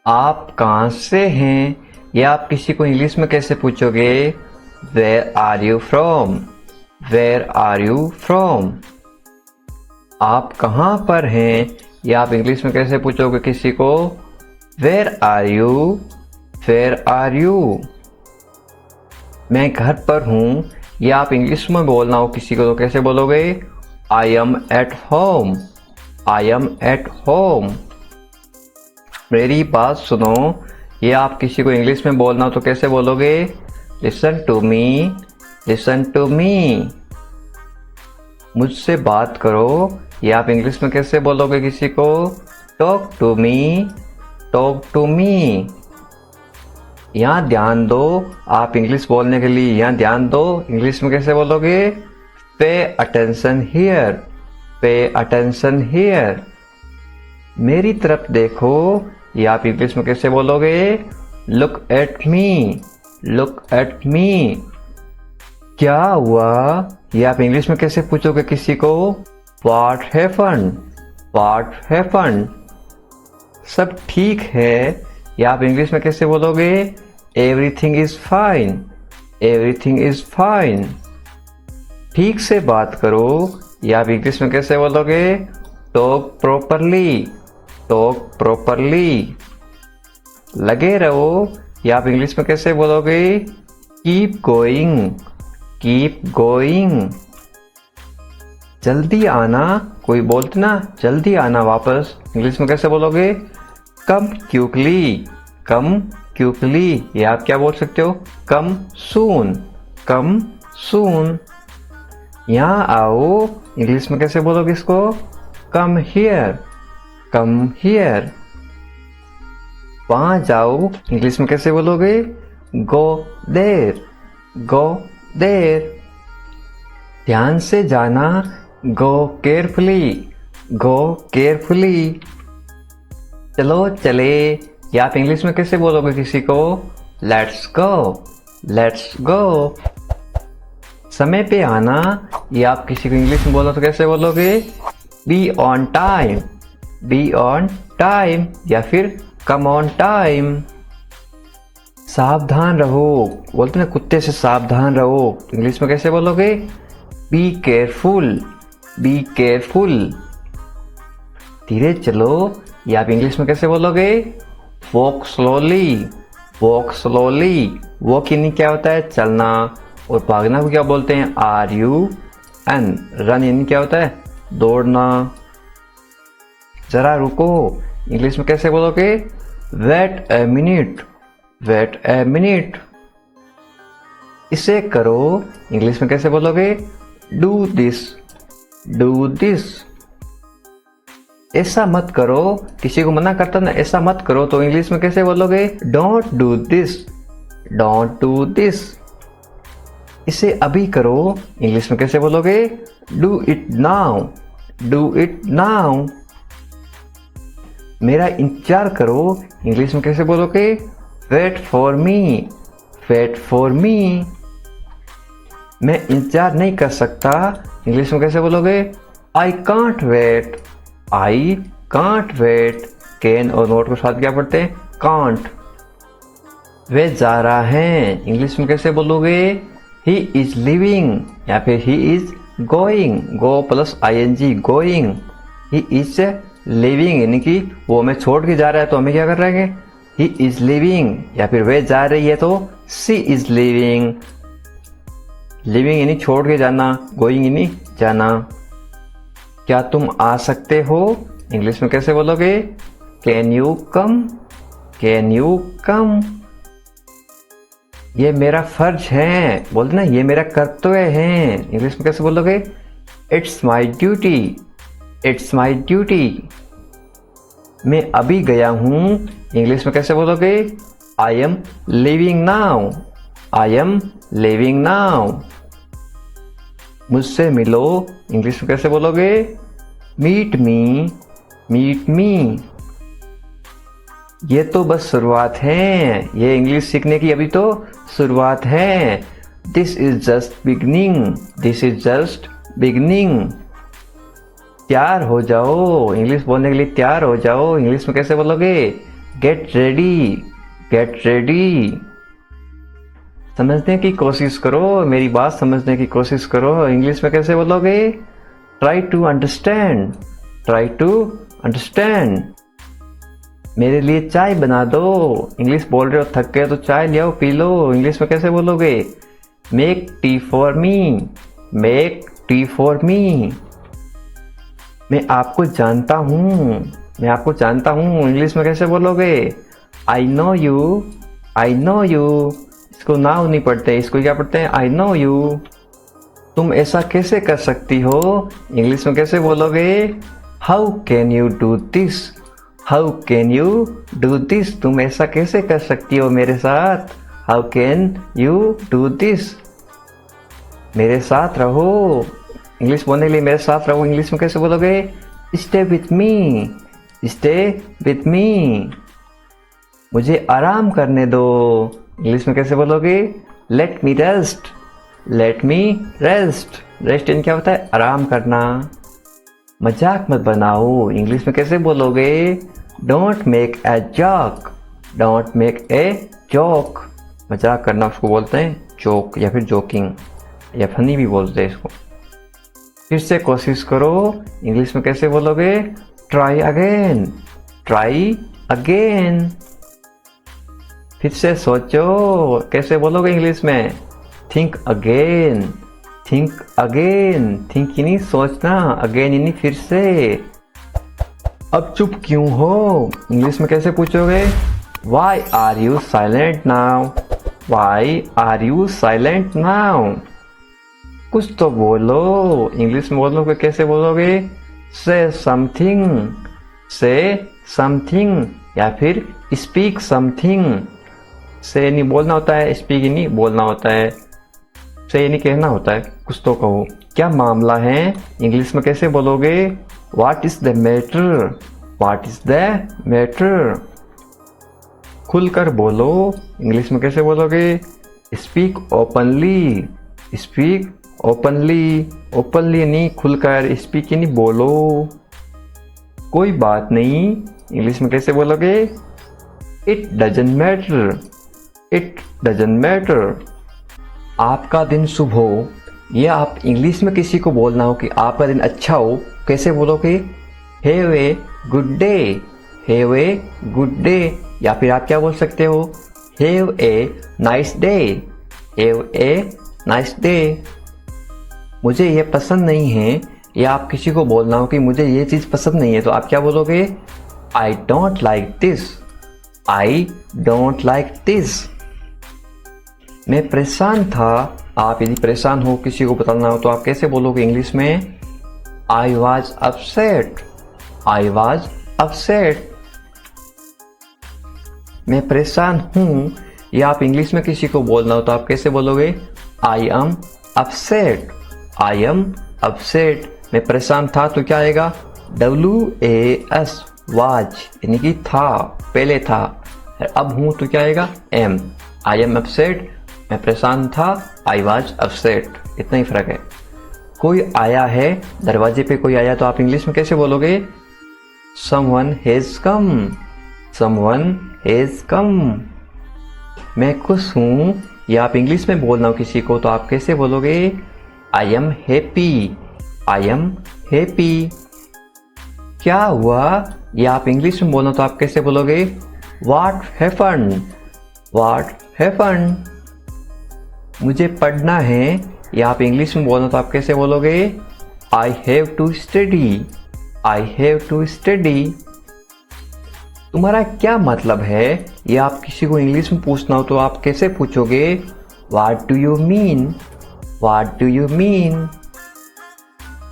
आप कहाँ से हैं? या आप किसी को इंग्लिश में कैसे पूछोगे? Where are you from? Where are you from? आप कहाँ पर हैं? या आप इंग्लिश में कैसे पूछोगे किसी को? Where are you? Where are you? मैं घर पर हूँ। या आप इंग्लिश में बोलना हो किसी को तो कैसे बोलोगे? I am at home. I am at home. मेरी बात सुनो। ये आप किसी को इंग्लिश में बोलना हो तो कैसे बोलोगे? Listen to me. Listen to me. मुझसे बात करो। ये आप इंग्लिश में कैसे बोलोगे किसी को? Talk to me. Talk to me. यहाँ ध्यान दो। आप इंग्लिश बोलने के लिए यहाँ ध्यान दो। इंग्लिश में कैसे बोलोगे? Pay attention here. Pay attention here. मेरी तरफ देखो। ये आप इंग्लिश में कैसे बोलोगे? Look at me. Look at me. क्या हुआ? ये आप इंग्लिश में कैसे पूछोगे किसी को? What happened? What happened? सब ठीक है। या आप इंग्लिश में कैसे बोलोगे? Everything is fine. Everything is fine. ठीक से बात करो। या आप इंग्लिश में कैसे बोलोगे? Talk properly. Talk properly. लगे रहो। या आप इंग्लिश में कैसे बोलोगे? Keep going. Keep going. जल्दी आना। कोई बोलते ना जल्दी आना वापस, इंग्लिश में कैसे बोलोगे? कम क्यूकली। कम क्यूकली। या आप क्या बोल सकते हो? कम सून। कम सून। यहाँ आओ। इंग्लिश में कैसे बोलोगे इसको? Come here. Come here. वहां जाओ। इंग्लिश में कैसे बोलोगे? गो देर। गो देर। ध्यान से जाना। गो केयरफुली। गो केयरफुली। चलो चले। या आप इंग्लिश में कैसे बोलोगे किसी को? Let's go. Let's go. समय पे आना। या आप किसी को इंग्लिश में बोलो तो कैसे बोलोगे? Be on time. Be on time. या फिर कम ऑन टाइम। सावधान रहो। बोलते ना कुत्ते से सावधान रहो। इंग्लिश में कैसे बोलोगे? Be careful. Be careful. धीरे चलो। या आप इंग्लिश में कैसे बोलोगे? Walk slowly. Walk slowly. Walk यानी क्या होता है? चलना। और भागना को क्या बोलते हैं? Are you N. रन यानी क्या होता है? दौड़ना। जरा रुको। इंग्लिश में कैसे बोलोगे? Wait a minute. Wait a minute. इसे करो। इंग्लिश में कैसे बोलोगे? Do this. Do this. ऐसा मत करो। किसी को मना करता ना ऐसा मत करो तो इंग्लिश में कैसे बोलोगे? Don't do this. Don't do this. इसे अभी करो। इंग्लिश में कैसे बोलोगे? Do it now. Do it now. मेरा इंतजार करो। इंग्लिश में कैसे बोलोगे? Wait for me. Wait for me. मैं इंतजार नहीं कर सकता। इंग्लिश में कैसे बोलोगे? I can't wait. I can't wait. Can और नॉट के साथ क्या पढ़ते हैं? कांट। वे जा रहा है। इंग्लिश में कैसे बोलोगे? He is living. या फिर he is going. Go plus ing। Going. He is living यानी कि वो हमें छोड़ के जा रहा है तो हमें क्या कर रहे हैं? He is living. या फिर वे जा रही है तो सी इज लिविंग। लिविंग यानी छोड़ के जाना। गोइंग यानी जाना। क्या तुम आ सकते हो? इंग्लिश में कैसे बोलोगे? Can you come. Can you come. ये मेरा फर्ज है। बोलते ना ये मेरा कर्तव्य है। इंग्लिश में कैसे बोलोगे? It's my duty. It's my duty. मैं अभी गया हूं। इंग्लिश में कैसे बोलोगे? I am living now. I am living now. मुझसे मिलो। इंग्लिश में कैसे बोलोगे? Meet me. Meet me. ये तो बस शुरुआत है। ये इंग्लिश सीखने की अभी तो शुरुआत है। This is just beginning. This is just beginning. तैयार हो जाओ। इंग्लिश बोलने के लिए तैयार हो जाओ। इंग्लिश में कैसे बोलोगे? Gate ready, get ready. समझने की कोशिश करो, मेरी बात समझने की कोशिश करो। इंग्लिश में कैसे बोलोगे? Try to understand, try to understand. मेरे लिए चाय बना दो। इंग्लिश बोल रहे हो, थक गए तो चाय ले आओ, पी लो। इंग्लिश में कैसे बोलोगे? Make tea for me, make tea for me. मैं आपको जानता हूँ, मैं आपको जानता हूँ। इंग्लिश में कैसे बोलोगे? I know you, I know you. इसको नाउ नहीं पढ़ते, इसको क्या पढ़ते हैं? I know you. तुम ऐसा कैसे कर सकती हो? इंग्लिश में कैसे बोलोगे? How can you do this, how can you do this. तुम ऐसा कैसे कर सकती हो मेरे साथ? How can you do this. मेरे साथ रहो। इंग्लिश बोलने के लिए मेरे साथ रहो इंग्लिश में कैसे बोलोगे? Stay with me, stay with me. मुझे आराम करने दो। इंग्लिश में कैसे बोलोगे? Let me rest, let me rest. Rest in क्या होता है? आराम करना। मजाक मत बनाओ। इंग्लिश में कैसे बोलोगे? Don't make a joke, don't make a joke. मजाक करना उसको बोलते हैं जोक या फिर जोकिंग, या फनी भी बोलते हैं इसको। फिर से कोशिश करो। इंग्लिश में कैसे बोलोगे? Try again, try again. फिर से सोचो, कैसे बोलोगे इंग्लिश में? Think again, think again. Think यानी सोचना, अगेन यानी फिर से। अब चुप क्यों हो? इंग्लिश में कैसे पूछोगे? Why are you silent now, why are you silent now. कुछ तो बोलो। इंग्लिश में बोलोगे कैसे बोलोगे? से समथिंग, से समथिंग या फिर स्पीक समथिंग। से नहीं बोलना होता है, स्पीक नहीं बोलना होता है। से नहीं कहना होता है, कुछ तो कहो। क्या मामला है? इंग्लिश में कैसे बोलोगे? What is the matter, what is the matter. खुलकर बोलो। इंग्लिश में कैसे बोलोगे? Speak openly, speak openly. Openly नहीं, खुलकर। स्पीक नहीं बोलो। कोई बात नहीं। इंग्लिश में कैसे बोलोगे? It doesn't matter, it doesn't matter. आपका दिन शुभ हो। ये आप इंग्लिश में किसी को बोलना हो कि आपका दिन अच्छा हो, कैसे बोलोगे? Have a good day, have a good day. या फिर आप क्या बोल सकते हो? Have a nice day, have a nice day. मुझे ये पसंद नहीं है, या आप किसी को बोलना हो कि मुझे ये चीज़ पसंद नहीं है, तो आप क्या बोलोगे? I don't like this, I don't like this. मैं परेशान था। आप यदि परेशान हो, किसी को बताना हो, तो आप कैसे बोलोगे इंग्लिश में? I was upset, I was upset. मैं परेशान हूँ, या आप इंग्लिश में किसी को बोलना हो तो आप कैसे बोलोगे? I am upset, I am upset. मैं परेशान था तो क्या आएगा? WAS, वाज यानी कि था, पहले था। अब हूँ तो क्या आएगा? एम। आई एम अपसेट, मैं परेशान था, आई वॉज अपसेट। इतना ही फर्क है। कोई आया है, दरवाजे पे कोई आया तो आप इंग्लिश में कैसे बोलोगे? Someone has come, someone has come. मैं खुश हूँ, या आप इंग्लिश में बोलना हो किसी को तो आप कैसे बोलोगे? I am happy, I am happy. क्या हुआ, या आप इंग्लिश में बोलना तो आप कैसे बोलोगे? What happened, what happened. मुझे पढ़ना है, या आप इंग्लिश में बोलना तो आप कैसे बोलोगे? I have to study, I have to study. तुम्हारा क्या मतलब है, या आप किसी को इंग्लिश में पूछना हो तो आप कैसे पूछोगे? What do you mean, what do you mean.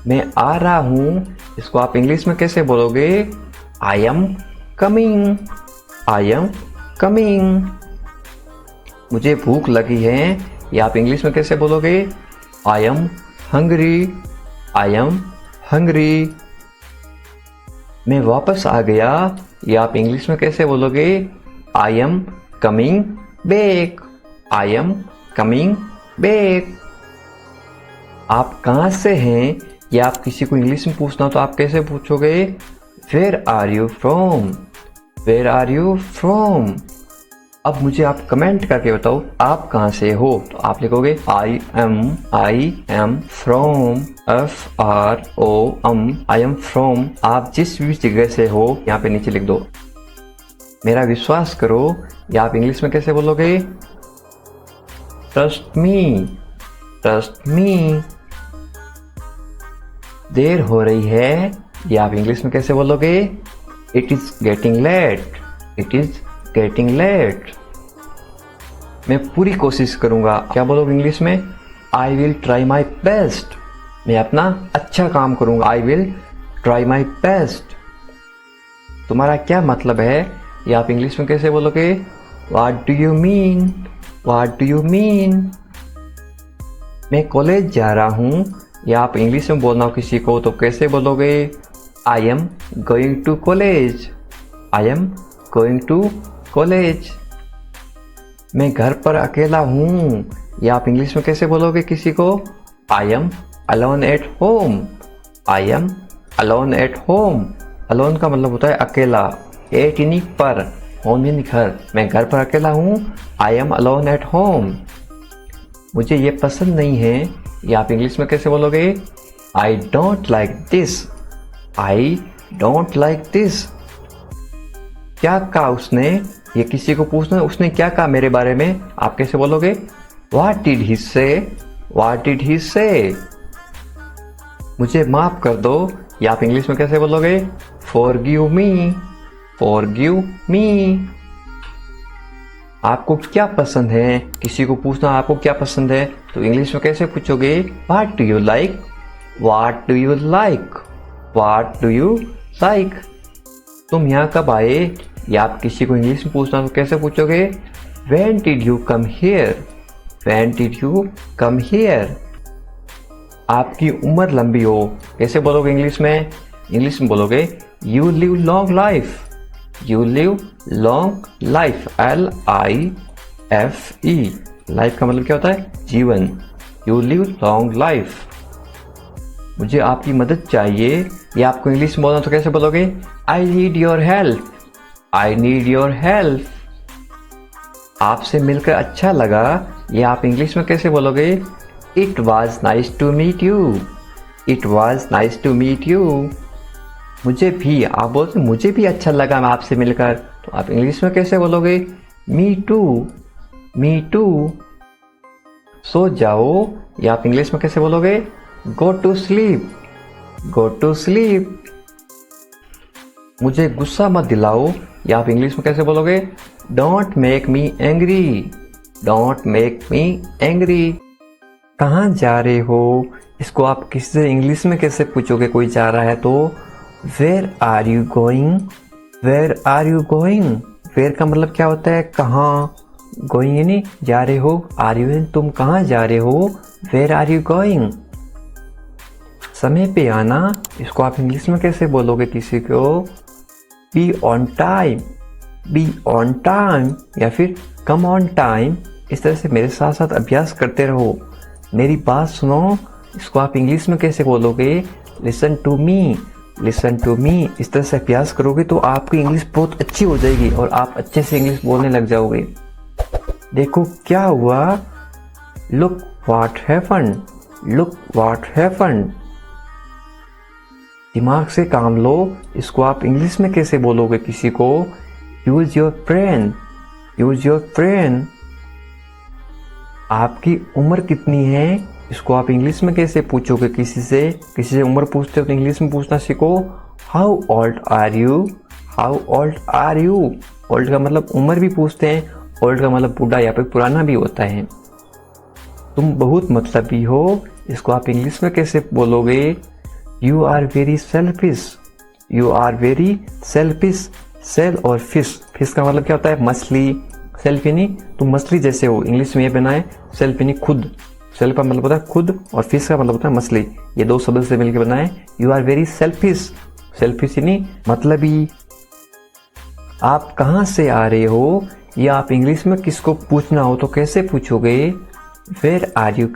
मैं आ रहा हूँ, इसको आप इंग्लिश में कैसे बोलोगे? I am coming, I am coming. मुझे भूख लगी है, या आप इंग्लिश में कैसे बोलोगे? I am hungry, I am hungry. मैं वापस आ गया, या आप इंग्लिश में कैसे बोलोगे? I am coming back, I am coming back. आप कहाँ से हैं, या आप किसी को इंग्लिश में पूछना हो तो आप कैसे पूछोगे? Where are you from, where are you from. अब मुझे आप कमेंट करके बताओ आप कहाँ से हो। तो आप लिखोगे I am from, FROM, I am from. आप जिस भी जगह से हो यहाँ पे नीचे लिख दो। मेरा विश्वास करो, या आप इंग्लिश में कैसे बोलोगे? Trust me. देर हो रही है, या आप इंग्लिश में कैसे बोलोगे? It is getting late. मैं पूरी कोशिश करूंगा, क्या बोलोगे इंग्लिश में? I will try my best. मैं अपना अच्छा काम करूंगा, I will try my best. तुम्हारा क्या मतलब है, या आप इंग्लिश में कैसे बोलोगे? What do you mean. मैं कॉलेज जा रहा हूं, या आप इंग्लिश में बोलना हो किसी को तो कैसे बोलोगे? I am going to college. मैं घर पर अकेला हूँ, या आप इंग्लिश में कैसे बोलोगे किसी को? I am alone at home. Alone का मतलब होता है अकेला, एट यानी पर, होम यानी घर। मैं घर पर अकेला हूँ, I am alone at home. मुझे ये पसंद नहीं है, या आप इंग्लिश में कैसे बोलोगे? I don't like this. क्या कहा उसने? ये किसी को पूछना, उसने क्या कहा मेरे बारे में, आप कैसे बोलोगे? What did he say? मुझे माफ कर दो, या आप इंग्लिश में कैसे बोलोगे? Forgive me। आपको क्या पसंद है, किसी को पूछना आपको क्या पसंद है तो इंग्लिश में कैसे पूछोगे? What do you like? तुम यहाँ कब आए, या आप किसी को इंग्लिश में पूछना तो कैसे पूछोगे? When did you come here? आपकी उम्र लंबी हो, कैसे बोलोगे इंग्लिश में? इंग्लिश में बोलोगे You live long life, LIFE। Life का मतलब क्या होता है? जीवन। You live long life। मुझे आपकी मदद चाहिए, या आपको इंग्लिश में बोलना तो कैसे बोलोगे? I need your help। आपसे मिलकर अच्छा लगा, या आप इंग्लिश में कैसे बोलोगे? It was nice to meet you। मुझे भी, आप बोलते मुझे भी अच्छा लगा आपसे मिलकर, तो आप इंग्लिश में कैसे बोलोगे? Me too। सो जाओ, या आप इंग्लिश में कैसे बोलोगे? Go to sleep। मुझे गुस्सा मत दिलाओ, या आप इंग्लिश में कैसे बोलोगे? Don't make me angry। कहाँ जा रहे हो, इसको आप किसी से इंग्लिश में कैसे पूछोगे? कोई जा रहा है तो Where are you going? Where का मतलब क्या होता है? कहाँ। Going यानी जा रहे हो, are you यानी तुम कहाँ जा रहे हो? Where are you going? समय पे आना, इसको आप इंग्लिश में कैसे बोलोगे किसी को? Be on time, या फिर come on time। इस तरह से मेरे साथ साथ अभ्यास करते रहो। मेरी बात सुनो, इसको आप इंग्लिश में कैसे बोलोगे? Listen to me। इस तरह से अभ्यास करोगे तो आपकी इंग्लिश बहुत अच्छी हो जाएगी और आप अच्छे से इंग्लिश बोलने लग जाओगे। देखो क्या हुआ, Look what happened। दिमाग से काम लो, इसको आप इंग्लिश में कैसे बोलोगे किसी को? Use your brain। आपकी उम्र कितनी है, इसको आप इंग्लिश में कैसे पूछोगे किसी से उम्र पूछते हो तो इंग्लिश में पूछना सीखो। How old are you? Old का मतलब उम्र भी पूछते हैं, ओल्ड का मतलब बूढ़ा या फिर पुराना भी होता है। तुम बहुत मतलबी हो, इसको आप इंग्लिश में कैसे बोलोगे? You are very selfish। Sell और फिश का मतलब क्या होता है? मछली। सेल्फ यानी तुम मछली जैसे हो, इंग्लिश में ये बनाए सेल्फ यानी खुद। सेल्फ का मतलब होता है खुद और फिश का मतलब होता है मछली। ये दो शब्द से मिलकर बनाए यू आर वेरी सेल्फिश यानी मतलबी। आप कहाँ से आ रहे हो, या आप इंग्लिश में किसको पूछना हो तो कैसे पूछोगे? Where are you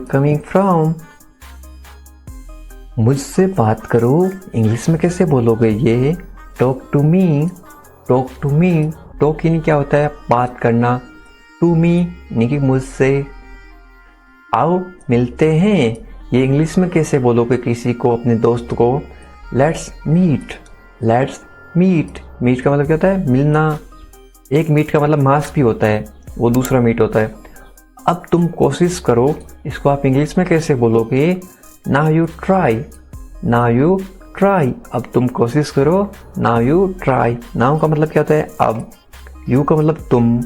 coming from. मुझसे बात करो, इंग्लिश में कैसे बोलोगे ये? Talk to me, talk to me, talk यानी क्या होता है, बात करना, टू मी यानी कि मुझसे। आओ मिलते हैं, ये इंग्लिश में कैसे बोलोगे किसी को, अपने दोस्त को, let's meet, let's meet, meet का मतलब क्या होता है, मिलना। एक मीट का मतलब मांस भी होता है, वो दूसरा मीट होता है। अब तुम कोशिश करो, इसको आप इंग्लिश में कैसे बोलोगे, now you try, now you try, अब तुम कोशिश करो, नाउ यू ट्राई। नाउ का मतलब क्या होता है अब, यू का मतलब तुम,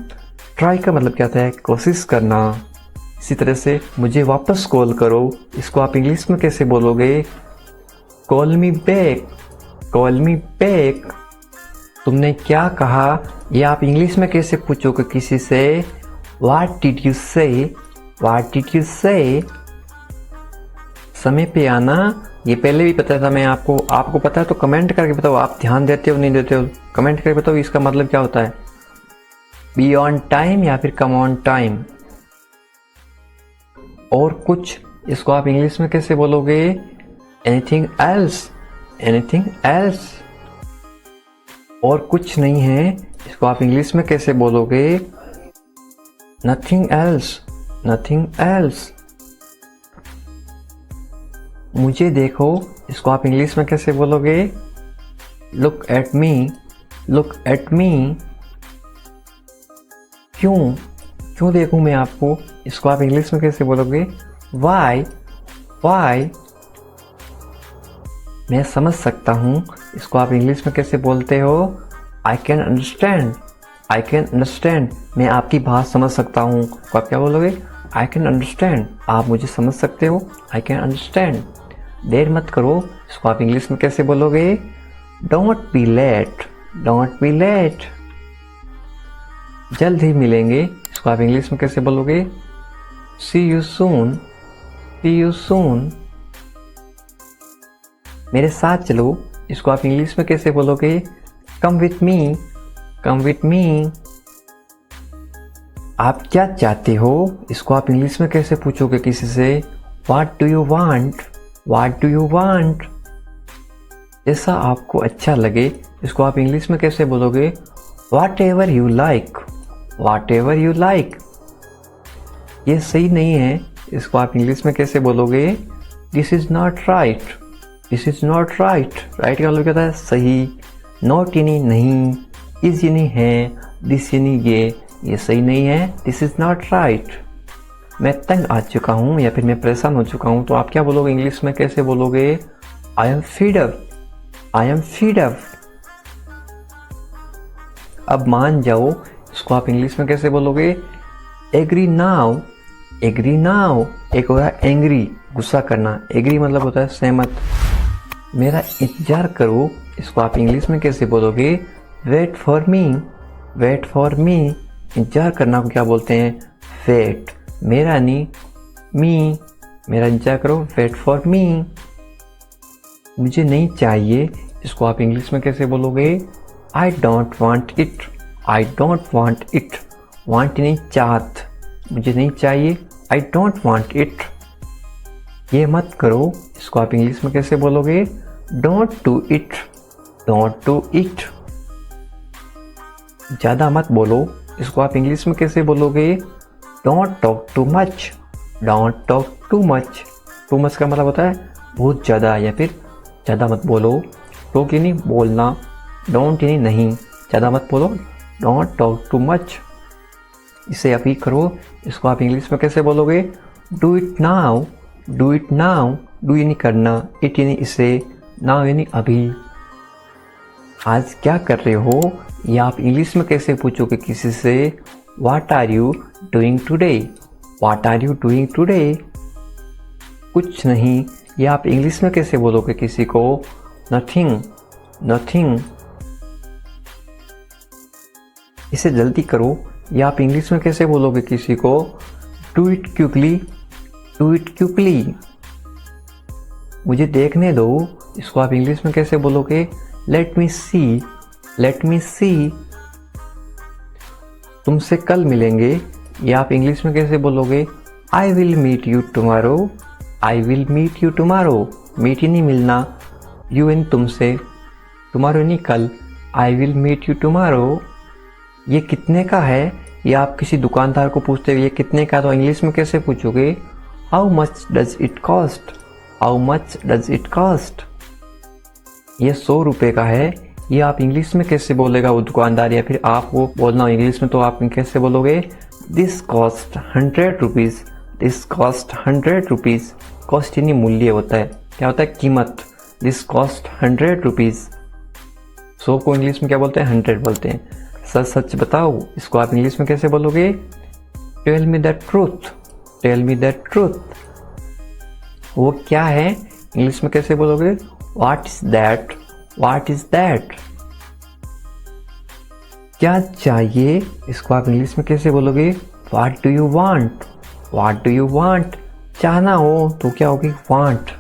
ट्राई का मतलब क्या होता है कोशिश करना। इसी तरह से मुझे वापस कॉल करो, इसको आप इंग्लिश में कैसे बोलोगे, call me back, call me back. तुमने क्या कहा, ये आप इंग्लिश में कैसे पूछोगे किसी से, व्हाट डिड यू से, व्हाट डिड यू से। समय पे आना, ये पहले भी पता था मैं आपको, आपको पता है तो कमेंट करके बताओ, आप ध्यान देते हो नहीं देते हो, कमेंट करके बताओ इसका मतलब क्या होता है, बी ऑन टाइम या फिर कम ऑन टाइम। और कुछ, इसको आप इंग्लिश में कैसे बोलोगे, एनीथिंग एल्स, एनीथिंग एल्स। और कुछ नहीं है, इसको आप इंग्लिश में कैसे बोलोगे, नथिंग एल्स, नथिंग एल्स। मुझे देखो, इसको आप इंग्लिश में कैसे बोलोगे, look at me, look at मी। क्यों, क्यों देखूं मैं आपको, इसको आप इंग्लिश में कैसे बोलोगे, वाई, वाई। मैं समझ सकता हूँ, इसको आप इंग्लिश में कैसे बोलते हो, I can understand, I can understand. मैं आपकी बात समझ सकता हूँ, तो आप क्या बोलोगे, आई कैन अंडरस्टैंड, आप मुझे समझ सकते हो, आई कैन अंडरस्टैंड। देर मत करो, इसको आप इंग्लिश में कैसे बोलोगे, don't be late, don't be late. जल्द ही मिलेंगे, इसको आप इंग्लिश में कैसे बोलोगे, सी you soon, C you soon. मेरे साथ चलो, इसको आप इंग्लिश में कैसे बोलोगे, come with me, come with me. आप क्या चाहते हो, इसको आप इंग्लिश में कैसे पूछोगे किसी से, what do you want, what do you want. जैसा आपको अच्छा लगे, इसको आप इंग्लिश में कैसे बोलोगे, what ever you like, what ever you like. ये सही नहीं है, इसको आप इंग्लिश में कैसे बोलोगे, this is not right, this is not right. Right का मतलब क्या होता है, सही, नॉट यानी नहीं, इज यानी है, दिस यानी ये सही नहीं है, दिस इज नॉट राइट। मैं तंग आ चुका हूँ या फिर मैं परेशान हो चुका हूँ, तो आप क्या बोलोगे इंग्लिश में कैसे बोलोगे, I M feed up, I am feed up. अब मान जाओ, इसको आप इंग्लिश में कैसे बोलोगे, एग्री नाउ, एग्री नाउ। एक होता है एंग्री, गुस्सा करना, एग्री मतलब होता है सहमत। मेरा इंतजार करो, इसको आप इंग्लिश में कैसे बोलोगे, wait for me, wait for me. इंतजार करना को क्या बोलते हैं, वेट। मेरा नहीं, मी, मेरा इंतजार करो, वेट फॉर मी। मुझे नहीं चाहिए, इसको आप इंग्लिश में कैसे बोलोगे, आई don't want it, I don't want it. Want नहीं चाहत, मुझे नहीं चाहिए, आई डोंट वांट इट। ये मत करो, इसको आप इंग्लिश में कैसे बोलोगे, don't do it, don't do it. ज़्यादा मत बोलो, इसको आप इंग्लिश में कैसे बोलोगे, don't talk too much, don't talk too much. Too much का मतलब होता है बहुत ज़्यादा या फिर ज़्यादा मत बोलो। टॉक यानी बोलना, डोंट यानी नहीं, ज़्यादा मत बोलो, डोंट टॉक टू मच। इसे अभी करो, इसको आप इंग्लिश में कैसे बोलोगे, do it now, do it now. Do यानी करना, इट यानी इसे, नाउ यानी अभी। आज क्या कर रहे हो, या आप इंग्लिश में कैसे पूछोगे किसी से, what are you doing today, what are you doing today. कुछ नहीं, या आप इंग्लिश में कैसे बोलोगे किसी को, नथिंग, नथिंग। इसे जल्दी करो, या आप इंग्लिश में कैसे बोलोगे किसी को, do it quickly, do it quickly. मुझे देखने दो, इसको आप इंग्लिश में कैसे बोलोगे, लेट मी सी, लेट मी सी। तुमसे कल मिलेंगे, या आप इंग्लिश में कैसे बोलोगे, I will meet you tomorrow, I will meet you tomorrow. Meet ही नहीं मिलना, यू इन तुमसे, टुमारो नहीं कल, I will meet you tomorrow. ये कितने का है, ये आप किसी दुकानदार को पूछते हुए ये कितने का, तो इंग्लिश में कैसे पूछोगे, how much does it cost, how much does it cost. ये 100 रुपये का है, ये आप इंग्लिश में कैसे बोलेगा वो दुकानदार, या फिर आप वो बोलना हो इंग्लिश में तो आप कैसे बोलोगे, this cost 100 rupees, this cost 100 rupees. Cost यानी मूल्य होता है, क्या होता है, कीमत। This cost 100 rupees. 100 को इंग्लिश में क्या बोलते हैं, 100 बोलते हैं। सच सच बताओ, इसको आप इंग्लिश में कैसे बोलोगे, tell me the truth, tell me the truth. वो क्या है, इंग्लिश में कैसे बोलोगे, what is that, what is that. क्या चाहिए, इसको आप इंग्लिश में कैसे बोलोगे, what do you want, what do you want. चाहना हो तो क्या होगी, वांट।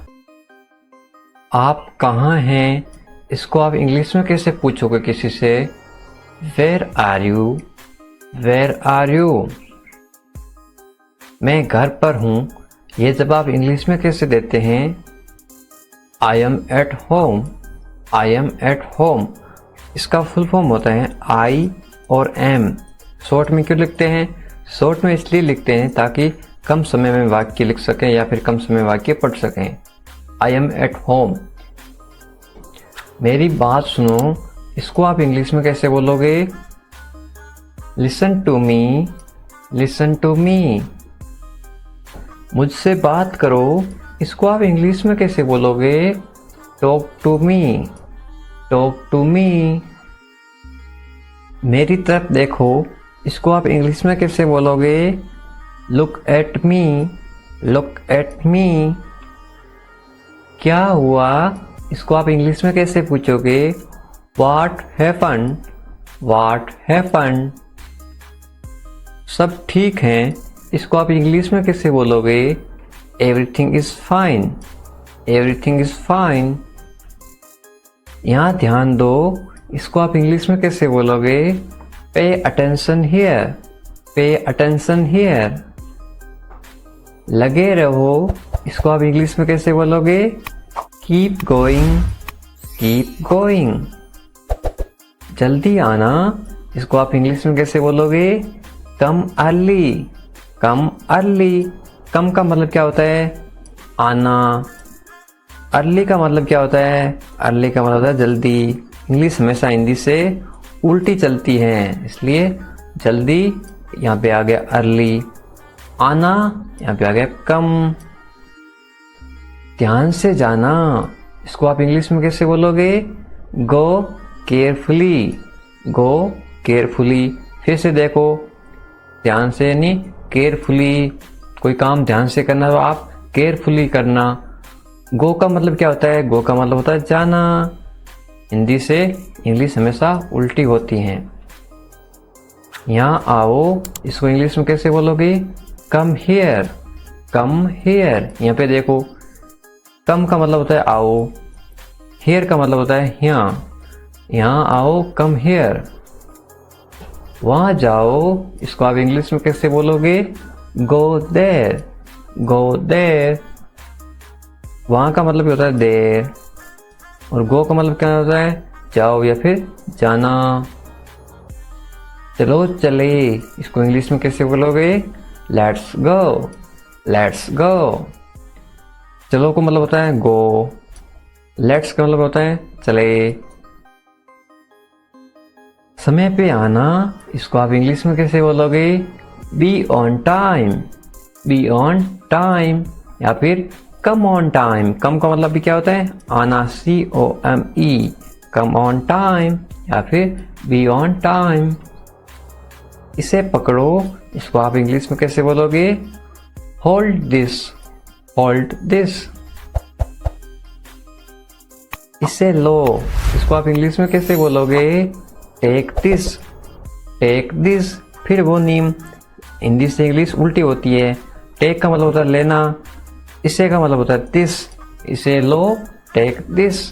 आप कहाँ हैं, इसको आप इंग्लिश में कैसे पूछोगे किसी से, where are you, where are you. मैं घर पर हूँ, ये जब आप इंग्लिश में कैसे देते हैं, आई am at home, I am at home. इसका फुल फॉर्म होता है आई और एम। शॉर्ट में क्यों लिखते हैं, शॉर्ट में इसलिए लिखते हैं ताकि कम समय में वाक्य लिख सकें या फिर कम समय वाक्य पढ़ सकें। I am at home. मेरी बात सुनो, इसको आप इंग्लिश में कैसे बोलोगे, listen to me, listen to me. मुझसे बात करो, इसको आप इंग्लिश में कैसे बोलोगे, talk to me, talk to me. मेरी तरफ देखो, इसको आप इंग्लिश में कैसे बोलोगे, look at me, look at me. क्या हुआ, इसको आप इंग्लिश में कैसे पूछोगे, व्हाट हैपन्ड, व्हाट हैपन्ड। सब ठीक हैं, इसको आप इंग्लिश में कैसे बोलोगे, everything is fine, everything is fine. यहाँ ध्यान दो, इसको आप इंग्लिश में कैसे बोलोगे, pay attention here, pay attention here. लगे रहो, इसको आप इंग्लिश में कैसे बोलोगे, कीप गोइंग, कीप गोइंग। जल्दी आना, इसको आप इंग्लिश में कैसे बोलोगे, कम अर्ली, कम अर्ली। कम का मतलब क्या होता है, आना। अर्ली का मतलब क्या होता है, अर्ली का मतलब होता है जल्दी। इंग्लिश हमेशा हिंदी से उल्टी चलती है, इसलिए जल्दी यहाँ पे आ गया अर्ली, आना यहाँ पे आ गया कम। ध्यान से जाना, इसको आप इंग्लिश में कैसे बोलोगे, गो केयरफुली, गो केयरफुली। फिर से देखो, ध्यान से यानी केयरफुली। कोई काम ध्यान से करना तो आप केयरफुली करना। गो का मतलब क्या होता है, गो का मतलब होता है जाना। हिंदी से इंग्लिश हमेशा उल्टी होती हैं। यहाँ आओ, इसको इंग्लिश में कैसे बोलोगे, कम हियर, कम हियर। यहाँ पे देखो, कम का मतलब होता है आओ, हियर का मतलब होता है यहाँ। यहाँ आओ, कम हियर। वहाँ जाओ, इसको आप इंग्लिश में कैसे बोलोगे, गो देयर, गो देयर। वहाँ का मतलब होता है देर, और गो का मतलब क्या होता है, जाओ या फिर जाना। चलो चले, इसको इंग्लिश में कैसे बोलोगे, लेट्स गो, लेट्स गो। चलो का मतलब होता है गो, लेट्स का मतलब होता है चले। समय पे आना, इसको आप इंग्लिश में कैसे बोलोगे, be on time, be on time या फिर कम ऑन टाइम। कम का मतलब भी क्या होता है, आना, COME, कम ऑन टाइम या फिर बी ऑन टाइम। इसे पकड़ो, इसको आप इंग्लिश में कैसे बोलोगे, होल्ड दिस, होल्ड दिस। इसे लो, इसको आप इंग्लिश में कैसे बोलोगे, टेक दिस, टेक दिस। फिर वो नीम, हिंदी से इंग्लिश उल्टी होती है। टेक का मतलब होता है लेना, इसे का मतलब होता है दिस। इसे लो, टेक दिस।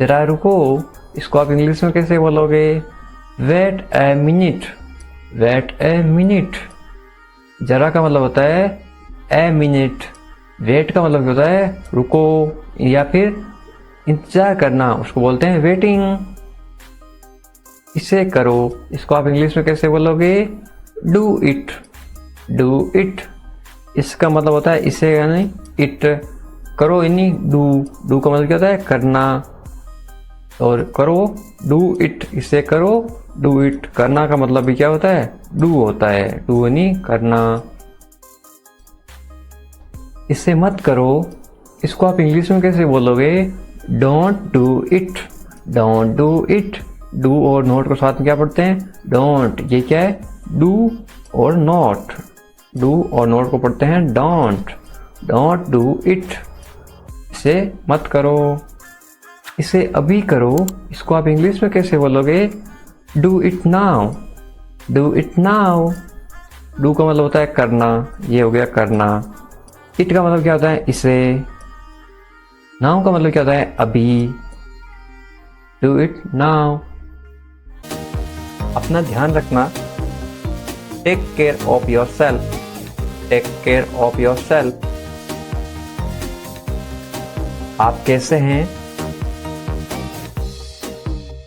जरा रुको, इसको आप इंग्लिश में कैसे बोलोगे, wait a minute, wait a minute. जरा का मतलब होता है ए मिनट, वेट का मतलब होता है रुको या फिर इंतजार करना उसको बोलते हैं वेटिंग। इसे करो, इसको आप इंग्लिश में कैसे बोलोगे? Do it, do it. इसका मतलब होता है इसे यानी इट, करो यानी डू, डू का मतलब क्या होता है? करना, और करो डू इट, इसे करो डू इट। करना का मतलब भी क्या होता है? डू होता है, डू यानी करना। इसे मत करो, इसको आप इंग्लिश में कैसे बोलोगे? Don't do it, don't do it. Do और नॉट को साथ में क्या पढ़ते हैं? डोंट। ये क्या है? डू और नॉट, डू और नॉट को पढ़ते हैं डोंट, डोंट डू इट। इसे मत करो, इसे अभी करो, इसको आप इंग्लिश में कैसे बोलोगे? Do it now, do it now. Do का मतलब होता है करना, ये हो गया करना। इट का मतलब क्या होता है? इसे। नाउ का मतलब क्या होता है? अभी। Do it now. अपना ध्यान रखना। Take care of your self, take care of your self. आप कैसे हैं?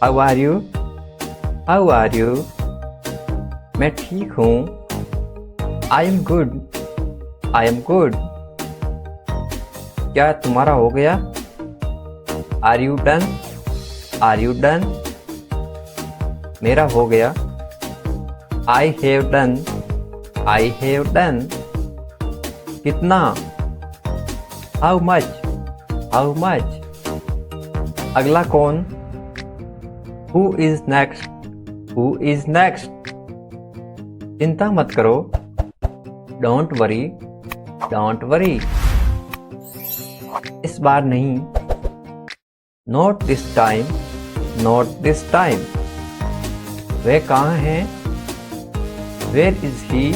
How are you, how are you. मैं ठीक हूँ। I am good, I am good. क्या तुम्हारा हो गया? Are you done, are you done. मेरा हो गया। I have done, I have done. कितना? How much, how much. अगला कौन? Who is next, who is next. चिंता मत करो। Don't worry, don't worry. इस बार नहीं। Not this time, not this time. वे कहाँ हैं? Where is he,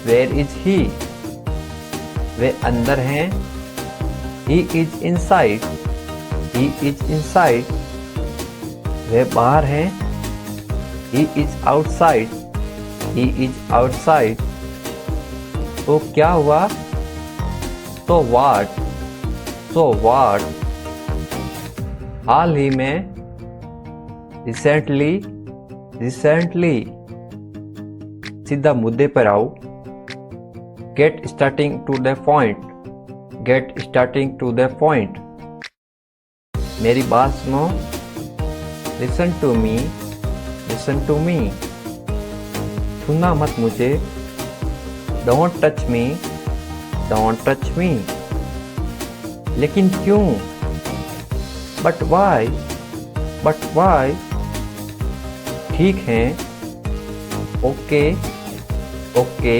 where is he. वे अंदर हैं। He is inside, he is inside. वे बाहर हैं। He is outside, he is outside. तो क्या हुआ? तो व्हाट, तो व्हाट। हाल ही में, रिसेंटली, रिसेंटली। सीधा मुद्दे पर आओ। Get starting to the point, get starting to the point. मेरी बात सुनो। Listen to me, listen to me. छूना मत मुझे। Don't touch me, don't touch me. लेकिन क्यों? But why, but why. ठीक है। Okay, okay.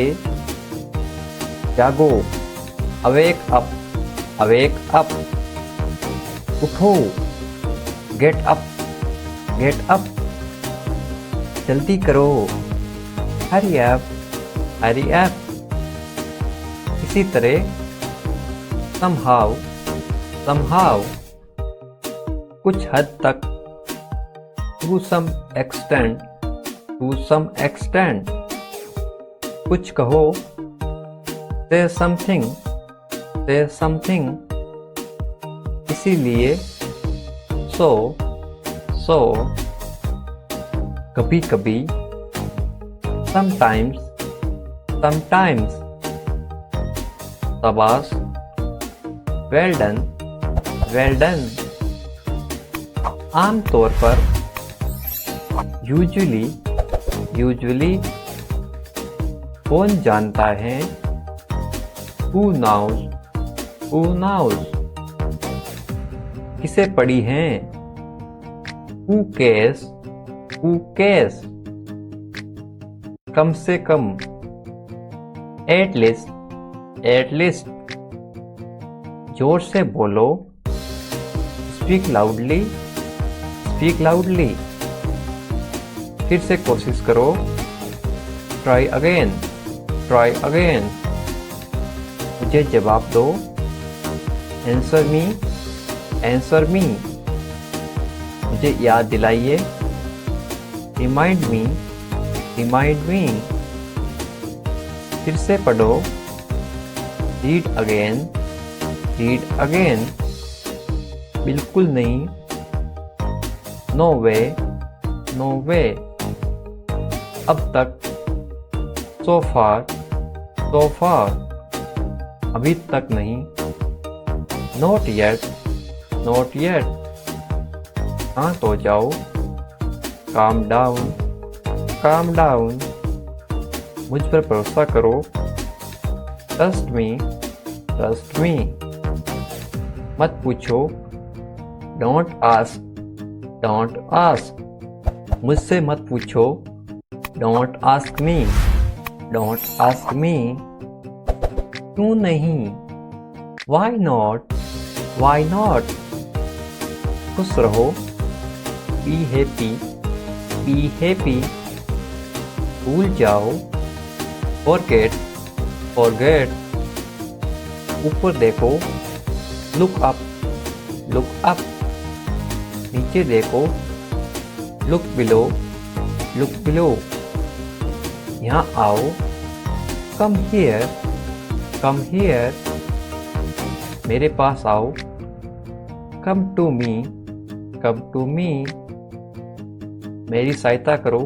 जागो। Awake up, awake up. उठो। Get up, get up. जल्दी करो। Hurry up, hurry up. इसी तरह somehow, somehow। कुछ हद तक, to some extent, to some extent। कुछ कहो, say something, say something। इसीलिए, so, so। कभी कभी, sometimes, sometimes। शाबाश, well done, well done। आमतौर पर, यूजुअली, यूजुअली। कौन जानता है? Who knows, who knows। किसे पढ़ी हैं? Who cares, who cares। कम से कम, at least, at least। जोर से बोलो। Speak loudly, speak loudly. फिर से कोशिश करो। Try again, try again. मुझे जवाब दो। Answer me, answer me. मुझे याद दिलाइए। Remind me, remind me. फिर से पढ़ो। Read again, read again. बिल्कुल नहीं, नो वे, नो वे। अब तक, सो फार, सो फार। अभी तक नहीं, नॉट येट, नॉट येट। शांत हो जाओ, काम डाउन, काम डाउन। मुझ पर भरोसा करो, ट्रस्ट मी, ट्रस्ट मी। मत पूछो, डोंट आस्क, डोंट आस्क। मुझसे मत पूछो, don't ask me, don't ask me. क्यों नहीं, वाई नॉट, वाई नॉट। खुश रहो, बी हैप्पी, बी हैप्पी। भूल जाओ, फॉरगेट, फॉरगेट। ऊपर देखो, लुक अप, लुक अप। नीचे देखो, लुक बिलो, लुक बिलो। यहाँ आओ, कम हियर, कम हियर। मेरे पास आओ, come to me, come to me. मेरी सहायता करो,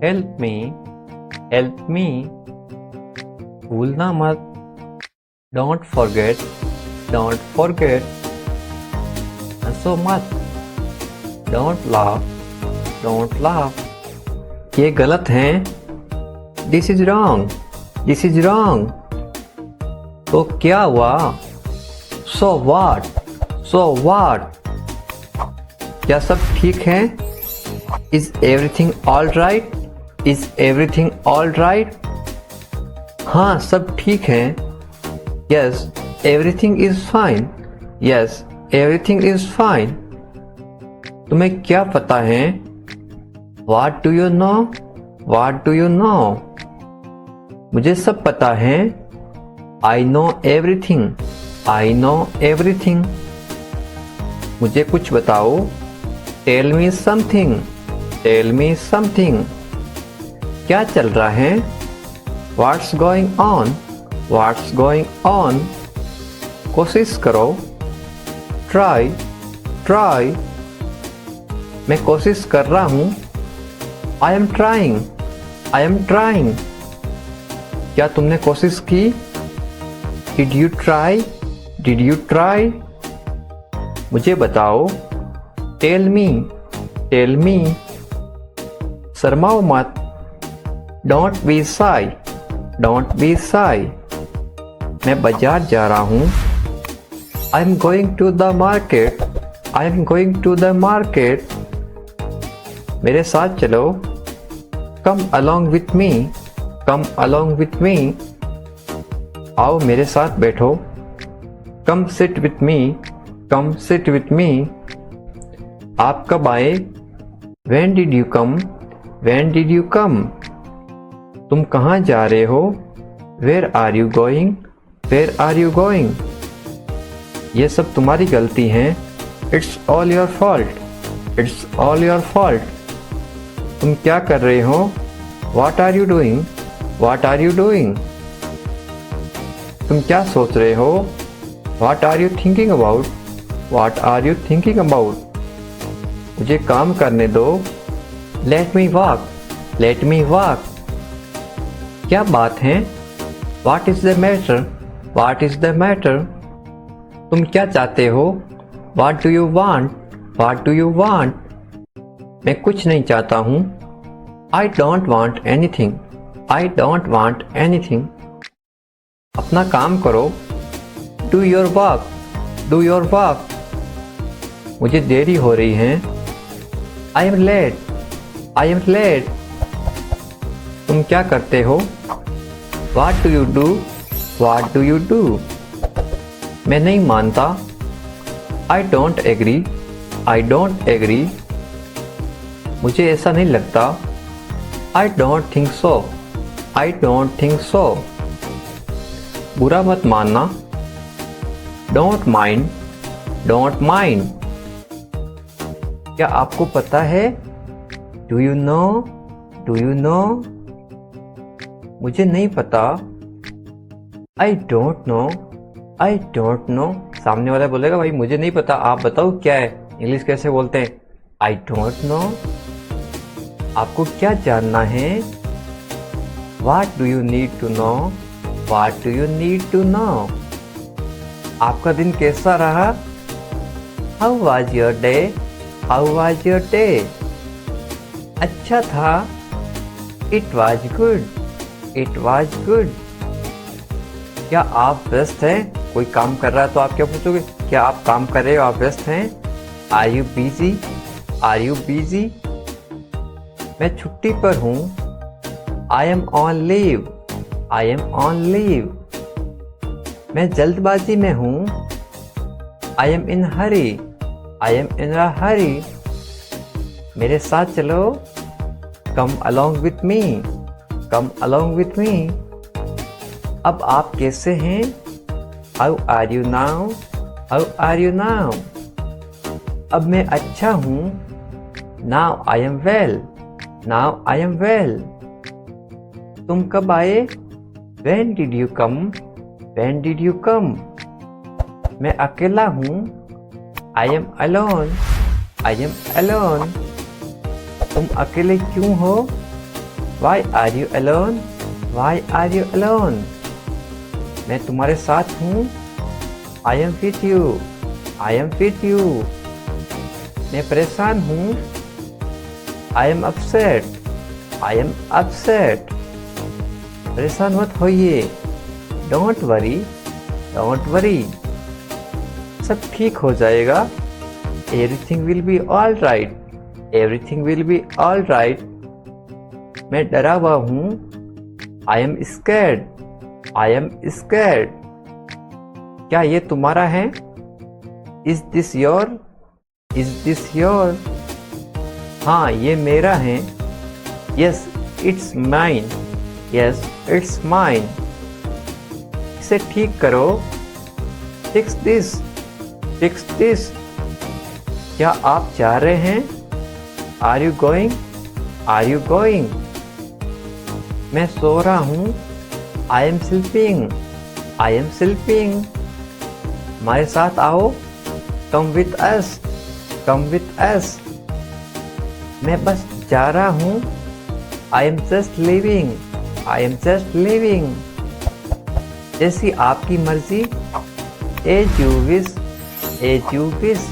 हेल्प मी, हेल्प मी। भूलना मत, डोंट फॉरगेट, डोंट फॉरगेट। हंसो मत, डोंट लाफ, डोंट लाफ। ये गलत है, this is wrong, this is wrong. तो क्या हुआ, सो व्हाट, सो व्हाट। क्या सब ठीक है, is everything all right, is everything all right. हाँ सब ठीक है, yes everything is fine, yes everything is fine. तुम्हें क्या पता है, what do you know, what do you know. मुझे सब पता है, I know everything, I know everything. मुझे कुछ बताओ, tell me something, tell me something. क्या चल रहा है, what's going on, what's going on. कोशिश करो, ट्राई, ट्राई। मैं कोशिश कर रहा हूँ, I am trying, I am trying. क्या तुमने कोशिश की, did you try, did you try. मुझे बताओ, टेल मी, टेल मी। शर्माओ मत, don't be shy, don't be shy. मैं बाजार जा रहा हूँ, I am going to the market, I am going to the market. मेरे साथ चलो, come along with me, come along with me. आओ मेरे साथ बैठो, come sit with me, come sit with me. आप कब आए, when did you come, when did you come. तुम कहाँ जा रहे हो, where are you going, where are you going. ये सब तुम्हारी गलती है, it's all your fault, it's all your fault. तुम क्या कर रहे हो, what are you doing, what are you doing. तुम क्या सोच रहे हो, what are you thinking about, what are you thinking about. मुझे काम करने दो, let me walk, let me walk. क्या बात है, what is the matter, what is the matter. तुम क्या चाहते हो, what do you want, what do you want. मैं कुछ नहीं चाहता हूँ, I don't want anything, I don't want anything. अपना काम करो, do your work, do your work. मुझे देरी हो रही है, I am late, I am late. तुम क्या करते हो, what do you do, what do you do. मैं नहीं मानता, I don't agree, I don't agree. मुझे ऐसा नहीं लगता, I don't think so, I don't think so. बुरा मत मानना, डोंट माइंड, डोंट माइंड। क्या आपको पता है, do you no, do you know. मुझे नहीं पता, I don't know, I don't no सामने वाला बोलेगा भाई मुझे नहीं पता, आप बताओ क्या है, इंग्लिश कैसे बोलते हैं? आई डोंट नो। आपको क्या जानना है? What do you need to know? What do you need to know? आपका दिन कैसा रहा? How was your day? How was your day? अच्छा था? It was good. It was good. क्या आप व्यस्त हैं? कोई काम कर रहा है तो आप क्या पूछोगे? क्या आप काम कर रहे हो, आप व्यस्त हैं? Are you busy? Are you busy? मैं छुट्टी पर हूँ। I am on leave. I am on leave. मैं जल्दबाजी में हूँ। I am in hurry. I am in a hurry. मेरे साथ चलो। Come along with me. Come along with me. अब आप कैसे हैं? How are you now? How are you now? अब मैं अच्छा हूँ। Now I am well. Now I am well. तुम कब आए? When did you come? When did you come? मैं अकेला हूँ। I am alone. I am alone. तुम अकेले क्यों हो? Why are you alone? Why are you alone? मैं तुम्हारे साथ हूँ। I am with you. I am with you. मैं परेशान हूँ। I am upset. I am upset. परेशान मत होइए। Don't worry. Don't worry. सब ठीक हो जाएगा। Everything will be all right. Everything will be all right. मैं डरा हुआ हूँ। I am scared. I am scared. क्या ये तुम्हारा है? Is this your? Is this your? हाँ ये मेरा है। Yes, it's mine. Yes, it's mine. इसे ठीक करो। Fix this. Fix this. क्या आप जा रहे हैं? Are you going? Are you going? मैं सो रहा हूँ। I am sleeping. I am sleeping. हमारे साथ आओ। Come with us. Come with us. मैं बस जा रहा हूँ। I am just leaving. I am just leaving. जैसी आपकी मर्जी। As you wish. As you wish.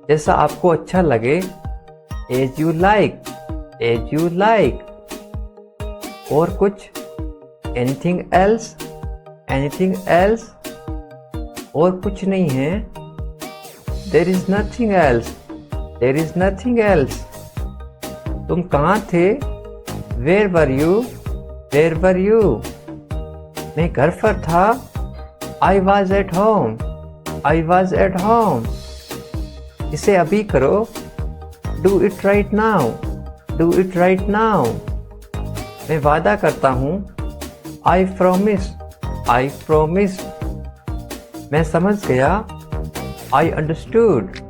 जैसा आपको अच्छा लगे। As you like. As you like. और कुछ? Anything else? Anything else? और कुछ नहीं है। There is nothing else. There is nothing else. तुम कहाँ थे? Where were you? Where were you? मैं घर पर था। I was at home. I was at home. इसे अभी करो। Do it right now. Do it right now. मैं वादा करता हूँ। I promise. I promise. मैं समझ गया। I understood.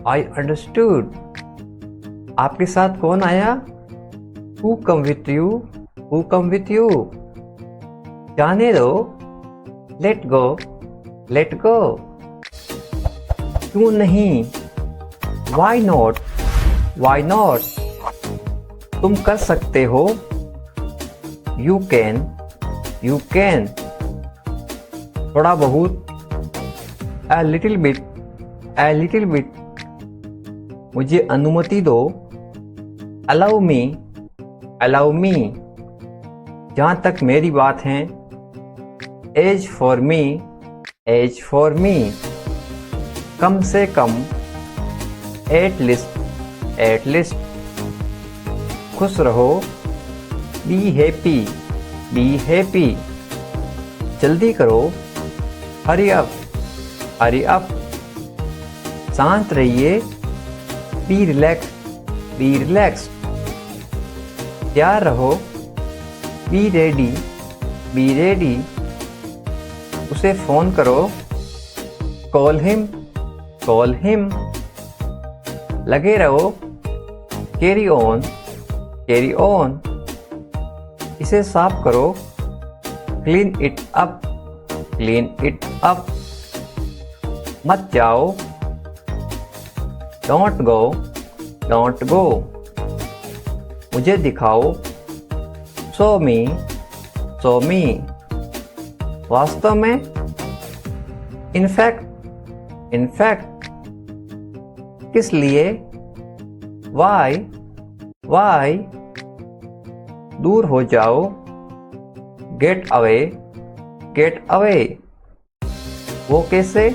I understood. आपके साथ कौन आया? Who come with you? Who come with you? जाने दो। Let go. Let go. क्यों नहीं? Why not? Why not? तुम कर सकते हो। You can. You can. थोड़ा बहुत। A little bit. A little bit. मुझे अनुमति दो। Allow me. Allow me. जहाँ तक मेरी बात है। As for me. As for me. कम से कम। At least. At least. खुश रहो। Be happy. Be happy. जल्दी करो। Hurry up. Hurry up. शांत रहिए। Be relaxed. Be relaxed. तैयार रहो। Be ready. Be ready. उसे फोन करो। Call him. Call him. लगे रहो। Carry on. Carry on. इसे साफ करो। Clean it up. Clean it up. मत जाओ, डोंट गो, डोंट गो। मुझे दिखाओ, शो मी, शो मी। वास्तव में, इनफैक्ट, इनफैक्ट। किस लिए, वाई, वाई। दूर हो जाओ, गेट अवे, गेट अवे। वो कैसे,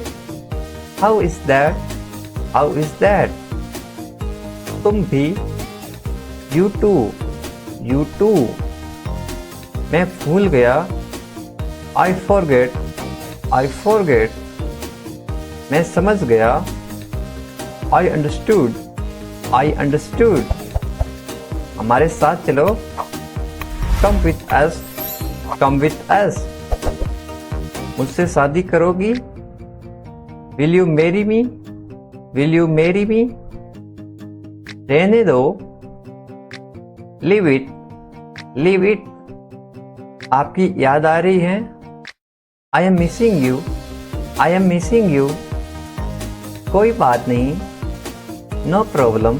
how is that, how is that. तुम भी, यू टू, यू टू। मैं भूल गया, आई फॉरगेट, आई फॉरगेट। मैं समझ गया, आई अंडरस्टूड, आई अंडरस्टूड। हमारे साथ चलो, come with us, come with us. मुझसे शादी करोगी, will you marry me, will you marry me. रहने दो, लीव इट, लीव इट। आपकी याद आ रही है, I am missing you, I am missing you. कोई बात नहीं, नो प्रॉब्लम,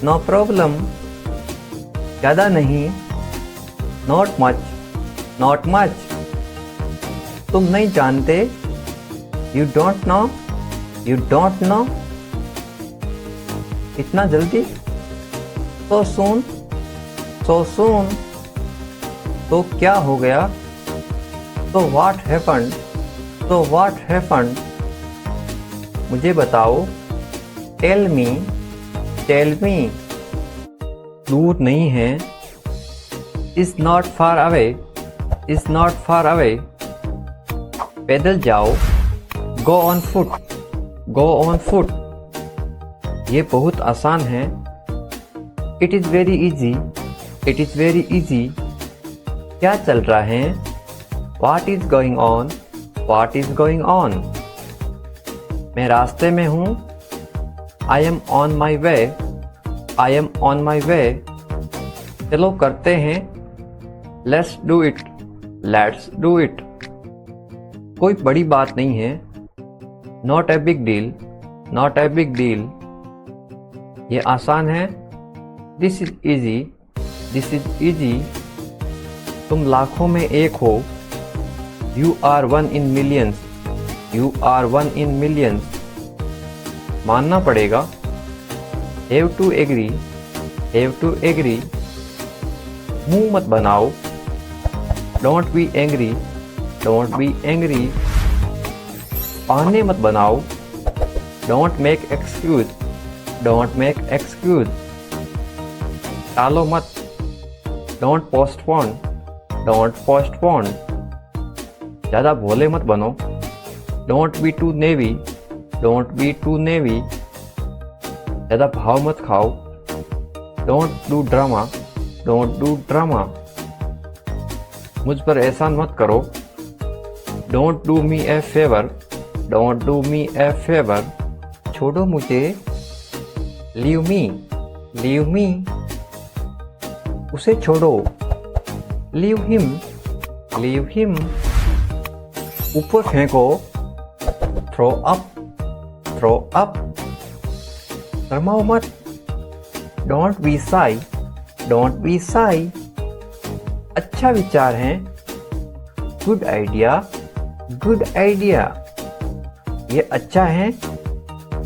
नो प्रॉब्लम। ज़्यादा नहीं, नॉट मच, नॉट मच। तुम नहीं जानते, you don't know, you don't know. इतना जल्दी, सो सून, सो सून। तो क्या हो गया, तो व्हाट हैपेंड, तो व्हाट हैपेंड। मुझे बताओ, टेल मी, टेल मी। दूर नहीं है, is not far away, is not far away. पैदल जाओ, go on foot, go on foot. ये बहुत आसान है, it is very easy, it is very easy. क्या चल रहा है, what is going on, what is going on. मैं रास्ते में हूँ, I M on my way, I am on my way. चलो करते हैं, let's do it, let's do it. कोई बड़ी बात नहीं है, not a big deal, not a big deal. ये आसान है, this is easy, this is easy. तुम लाखों में एक हो, you are one in millions, you are one in millions. मानना पड़ेगा, have to agree, have to agree. मुंह मत बनाओ, don't be angry, don't be angry. बहाने मत बनाओ, don't make excuse, don't make excuse. टालो मत, डोंट पोस्टपोन, डोंट पोस्टपोन। ज़्यादा भोले मत बनो, don't be too naive, don't be too naive. ज़्यादा भाव मत खाओ, don't do drama, don't do drama. मुझ पर एहसान मत करो, don't do me a favour, don't do me a favour. छोड़ो मुझे, लीव मी, लीव मी। उसे छोड़ो, लीव हिम, लीव हिम। ऊपर फेंको, थ्रो अप, थ्रो अप। शर्माओ मत, don't B Sai, don't be Sai. अच्छा विचार है, गुड आइडिया, गुड आइडिया। ये अच्छा है,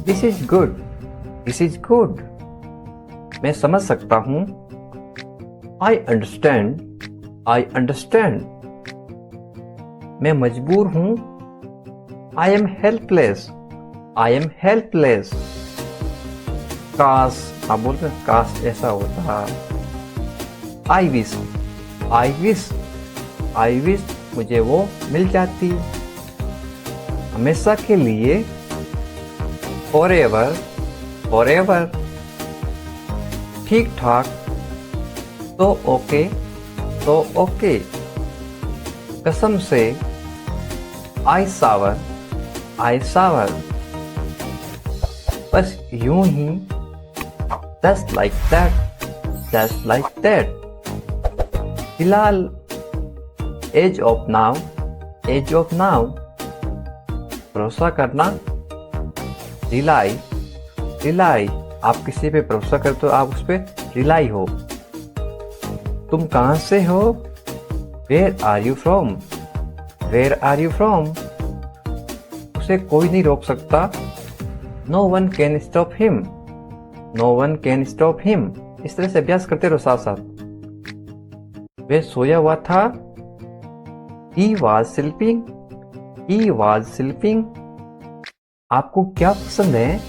this is good, this is good. मैं समझ सकता हूँ, आई अंडरस्टैंड, आई अंडरस्टैंड। मैं मजबूर हूँ, I am helpless, I am helpless. काश, आप बोलते हैं काश ऐसा होता। I wish, I wish, I wish मुझे वो मिल जाती हमेशा के लिए। Forever, forever. ठीक ठाक, तो ओके, तो ओके। कसम से, आई सावर, आई सावर। बस यूं ही, just like that, just like that. फिलहाल, as of now, as of now. भरोसा करना, रिलाई, रिलाई, आप किसी पे भरोसा करते हो, आप उस पे रिलाई हो। तुम कहाँ से हो? Where are you from? Where are you from? उसे कोई नहीं रोक सकता। No one can stop him. No one can stop him. इस तरह से अभ्यास करते रहो साथ साथ। वह सोया हुआ था। He was sleeping. He was sleeping. आपको क्या पसंद है?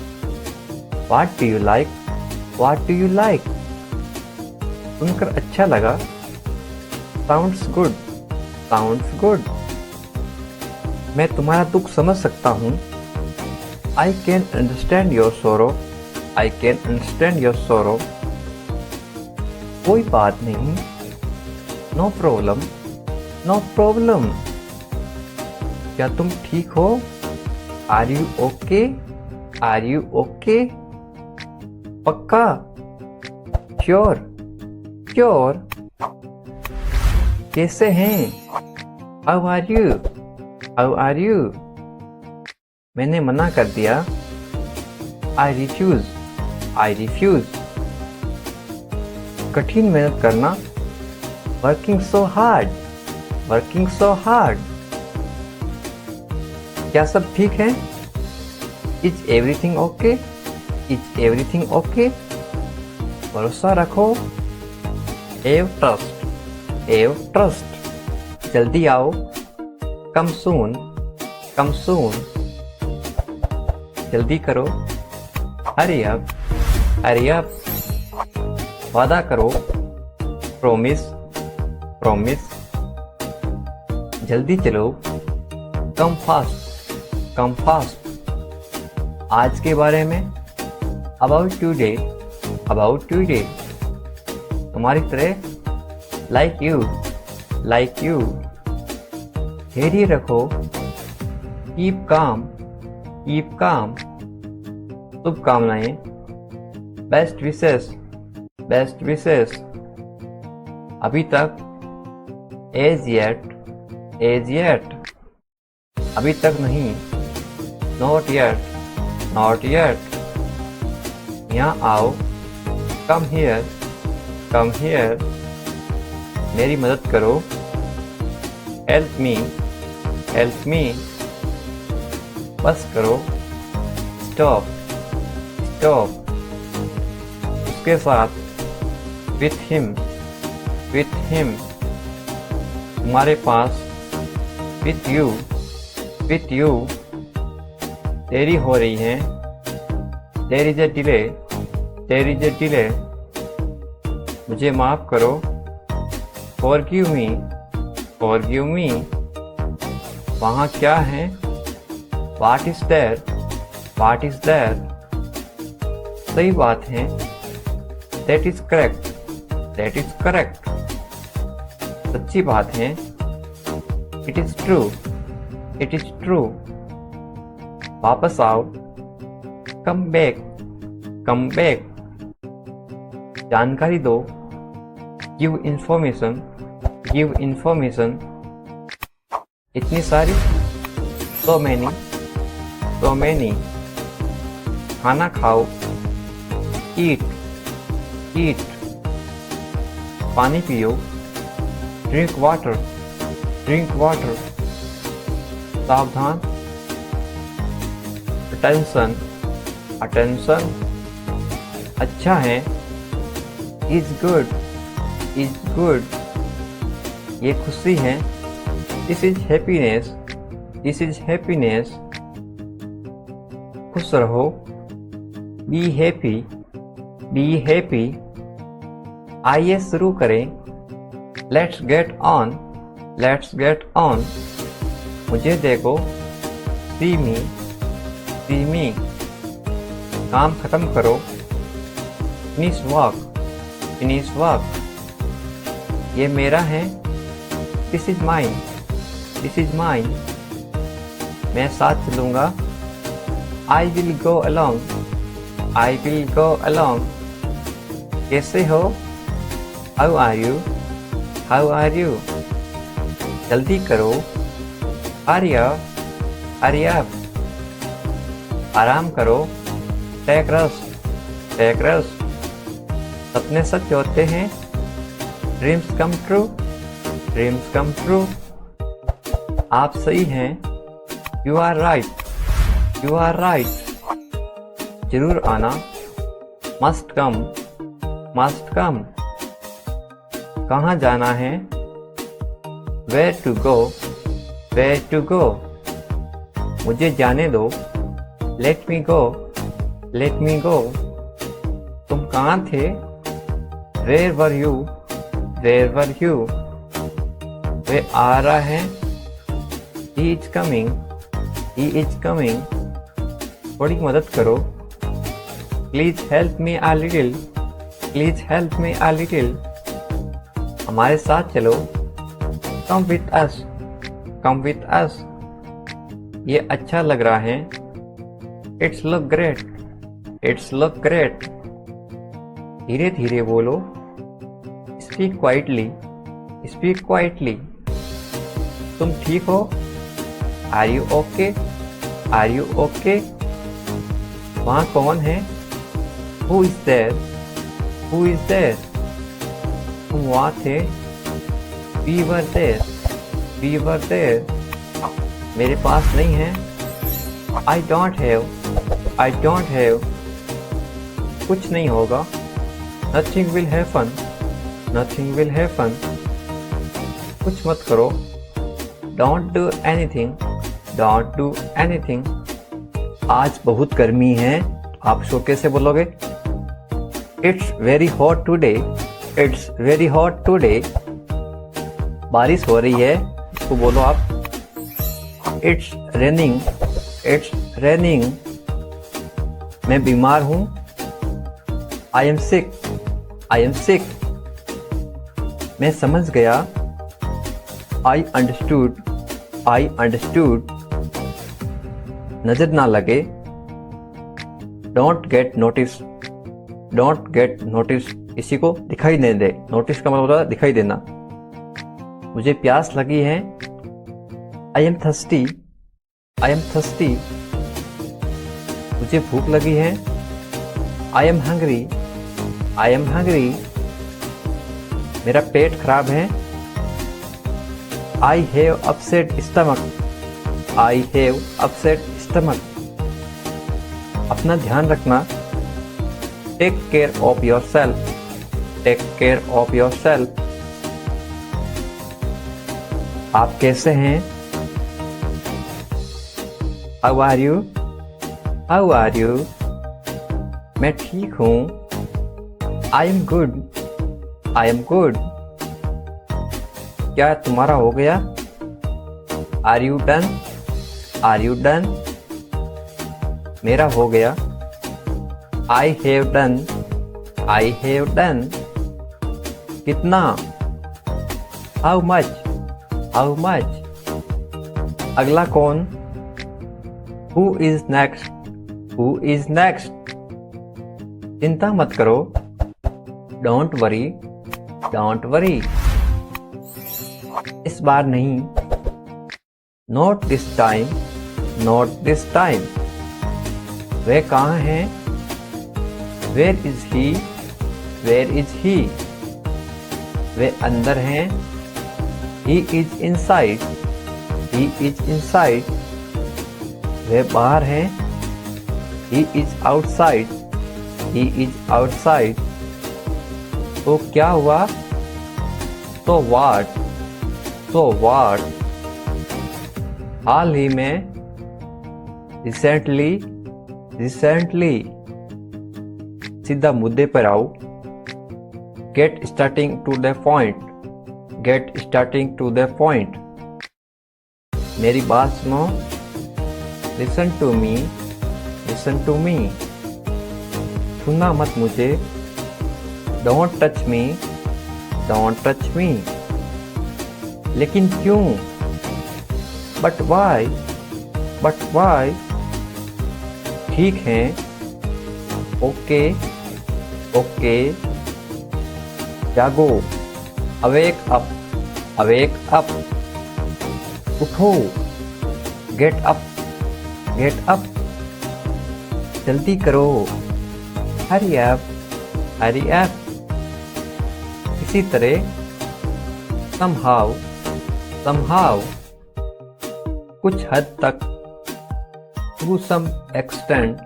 What do you like? What do you like? सुनकर अच्छा लगा। Sounds good. Sounds good. मैं तुम्हारा दुख समझ सकता हूँ। I can understand your sorrow. I can understand your sorrow. कोई बात नहीं। No problem. No problem. क्या तुम ठीक हो? Are you okay? Are you okay? पक्का? Sure. Sure. कैसे हैं? How are you? How are you? मैंने मना कर दिया। I refuse. I refuse. कठिन मेहनत करना। Working so hard. Working so hard. क्या सब ठीक है? Is everything okay? Is everything okay? भरोसा रखो। Have trust. Have trust. जल्दी आओ। Come soon. Come soon. जल्दी करो। Hurry up. Hurry up. वादा करो। Promise. Promise. जल्दी चलो। Come fast. Come fast. आज के बारे में। About today. About today. तुम्हारी तरह। Like you. Like you. धैर्य रखो। Keep calm. Keep calm. शुभकामनाएं। Best wishes. Best wishes. अभी तक। As yet. As yet. अभी तक नहीं। Not yet. Not yet. यहाँ आओ। Come here. Come here. मेरी मदद करो। Help me. Help me. बस करो। Stop. Stop. उसके साथ। With him. With him. तुम्हारे पास। With you. With you. देरी हो रही है। There is a delay. There is a delay. मुझे माफ करो। Forgive me. Forgive me. वहाँ क्या है? What is there? What is there? सही बात है। That is correct. That is correct. सच्ची बात है। It is true. It is true. वापस आओ। Come back. Come back. जानकारी दो। Give information. Give information. इतनी सारी। So many. So many. खाना खाओ। Eat. Eat. पानी पियो। Drink water. Drink water. सावधान। Attention. Attention. अच्छा है। Is good. Is good. ये खुशी है। This is happiness. This is happiness. खुश रहो। Be happy. Be happy. आइए शुरू करें। Let's get on. Let's get on. मुझे देखो। See me. See me. काम खत्म करो। Finish work. Finish work. ये मेरा है। This is mine. This is mine. मैं साथ चलूँगा। I will go along. I will go along. कैसे हो? How are you? How are you? जल्दी करो। Hurry up. Hurry up. आराम करो, टेक रेस्ट, टेक रेस्ट। सपने सच होते हैं, dreams come true, dreams come true. आप सही हैं, you are right, you are right. जरूर आना, मस्ट कम, मस्ट कम। कहाँ जाना है, where to go, where to go. मुझे जाने दो, लेट मी गो, लेट मी गो। तुम कहाँ थे, where were you, where were you. वे आ रहा है, he is coming, he is coming. थोड़ी मदद करो, please help me a little, please help me a little. हमारे साथ चलो, come with us, come with us. ये अच्छा लग रहा है, it's look great, it's look great. धीरे धीरे बोलो, स्पीक क्वाइटली, स्पीक क्वाइटली। तुम ठीक हो, are you okay, are you okay. वहाँ कौन है, who is there, who is there. तुम वहाँ थे, we were there, we were there. मेरे पास नहीं है, I don't have, I don't have. कुछ नहीं होगा, nothing will happen, nothing will happen. कुछ मत करो, don't do anything, don't do anything. आज बहुत गर्मी है, आप शो कैसे बोलोगे, it's very hot today, it's very hot today. बारिश हो रही है, इसको बोलो आप, इट्स रेनिंग, इट्स रेनिंग। मैं बीमार हूँ, I am sick, I am sick. मैं समझ गया, आई अंडरस्टूड, आई अंडरस्टूड। नजर ना लगे, don't get notice, don't get notice. किसी को दिखाई नहीं दे, नोटिस का मतलब होता है दिखाई देना। मुझे प्यास लगी है, I am thirsty, I am thirsty. मुझे भूख लगी है, I am hungry, I am hungry. मेरा पेट खराब है, I have upset stomach, I have upset stomach. अपना ध्यान रखना, take care of your self, take care of your self. आप कैसे हैं, how are you, how are you. मैं ठीक हूँ, I am good, I am good. क्या तुम्हारा हो गया, are you done, are you done. मेरा हो गया, I have done, I have done. कितना, हाउ मच, हाउ मच। अगला कौन, who is next, who is next. चिंता मत करो, डोंट वरी, डोंट वरी। इस बार नहीं, not this time, not this time. वह कहाँ है, where is he, where is he. वे अंदर हैं, he is inside, he is inside. वे बाहर हैं, he is outside, he is outside. तो क्या हुआ, तो व्हाट, तो व्हाट। हाल ही में, रिसेंटली, रिसेंटली। सीधा मुद्दे पर आओ, get starting to the point, get starting to the point. मेरी बात सुनो, listen to me, listen to me. छूना मत मुझे, don't touch me, don't touch me. लेकिन क्यों, बट वाई, बट वाई। ठीक है, ओके, ओके। जागो, अवेक अप, अवेक अप। उठो, गेट अप, गेट अप। जल्दी करो, हरी अप, हरी अप। इसी तरह somehow, somehow, कुछ हद तक, to some extent,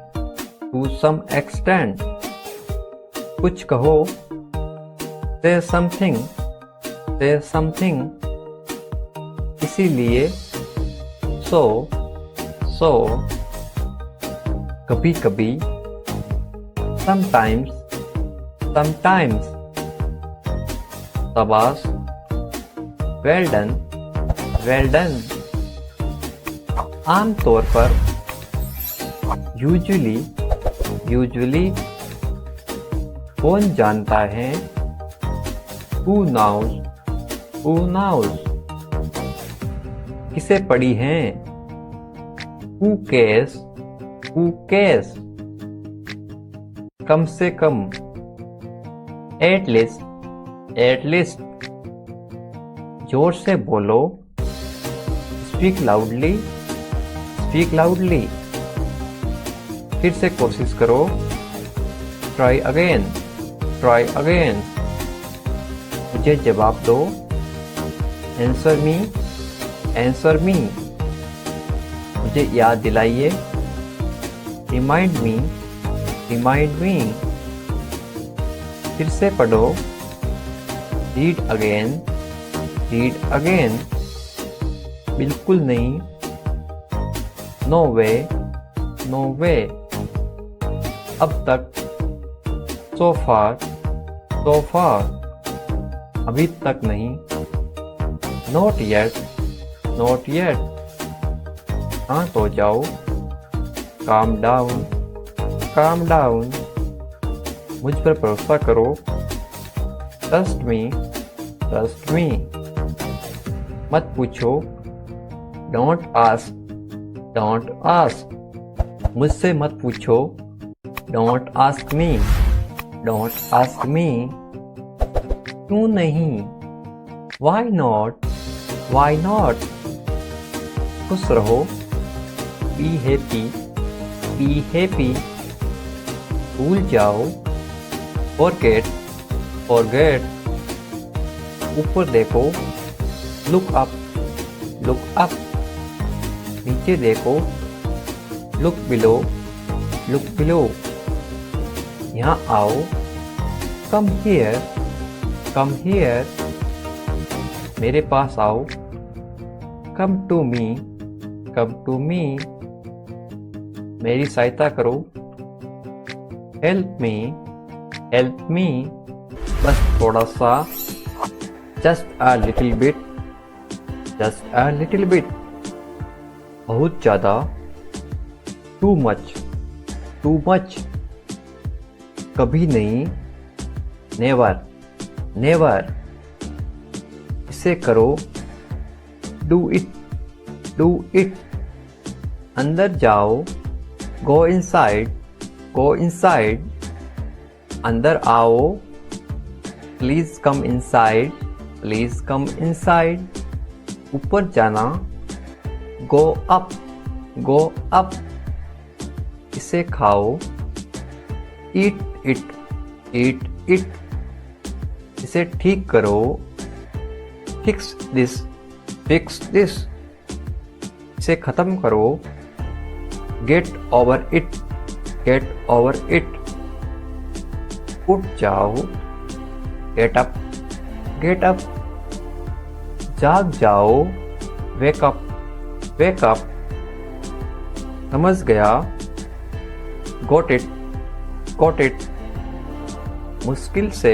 to some extent, कुछ कहो, say something, say something, इसीलिए, so, so, कभी कभी, sometimes, sometimes, शाबाश, well done, well done। आमतौर पर, usually, usually, कौन जानता है, who knows, who knows, किसे पढ़ी हैं, who cares, who cares, कम से कम, at least, at least, जोर से बोलो, speak loudly, speak loudly, फिर से कोशिश करो, try again, try again, मुझे जवाब दो, answer me, answer me, मुझे याद दिलाइए, remind me, remind me, फिर से पढ़ो, read again, read again, बिल्कुल नहीं, no way, no way, अब तक, so far, so far, अभी तक नहीं, not yet, not yet, शांत हो जाओ, calm down, calm down, मुझ पर भरोसा करो, trust me, trust me, मत पूछो, don't ask, don't ask, मुझसे मत पूछो, don't ask me, don't ask me, क्यों नहीं, why not, why not, खुश रहो, be happy, be happy, भूल जाओ, forget, forget, ऊपर देखो, look up, look up, नीचे देखो, look below, look below, यहाँ आओ, come here, come here, मेरे पास आओ, come to me, come to me, मेरी सहायता करो, help me, help me, बस थोड़ा सा, just a little bit, just a little bit, बहुत ज़्यादा, too much, too much, कभी नहीं, never, never, इसे करो, do it, do it, अंदर जाओ, go inside, go inside, अंदर आओ, please come inside, please come inside, ऊपर जाना, go up, go up, इसे खाओ, eat it, eat it, इसे ठीक करो, fix this, fix this, इसे खत्म करो, get over it, get over it, उठ जाओ, get up, get up, जाग जाओ, wake up, wake up, समझ गया, got it, got it, मुश्किल से,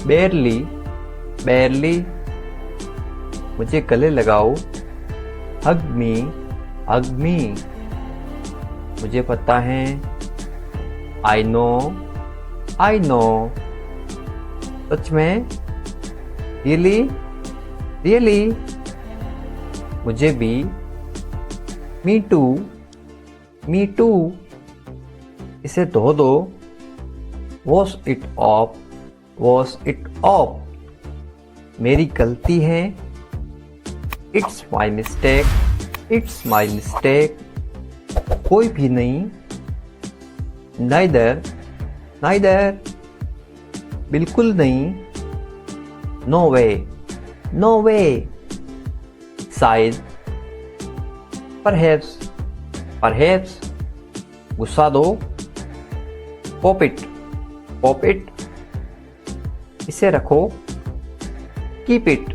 barely, barely, मुझे गले लगाओ, hug me, hug me, मुझे पता है, I know, I know, सच में, really, really, मुझे भी, me too, me too, इसे धो दो, wash it off, wash it off, मेरी गलती है, it's my mistake, it's my mistake, कोई भी नहीं, नाइदर, नाइदर, बिल्कुल नहीं, नो वे, नो वे, साइज, परहैप्स, परहैप्स, गुस्सा दो, पॉप इट, पॉप इट, इसे रखो, कीप इट,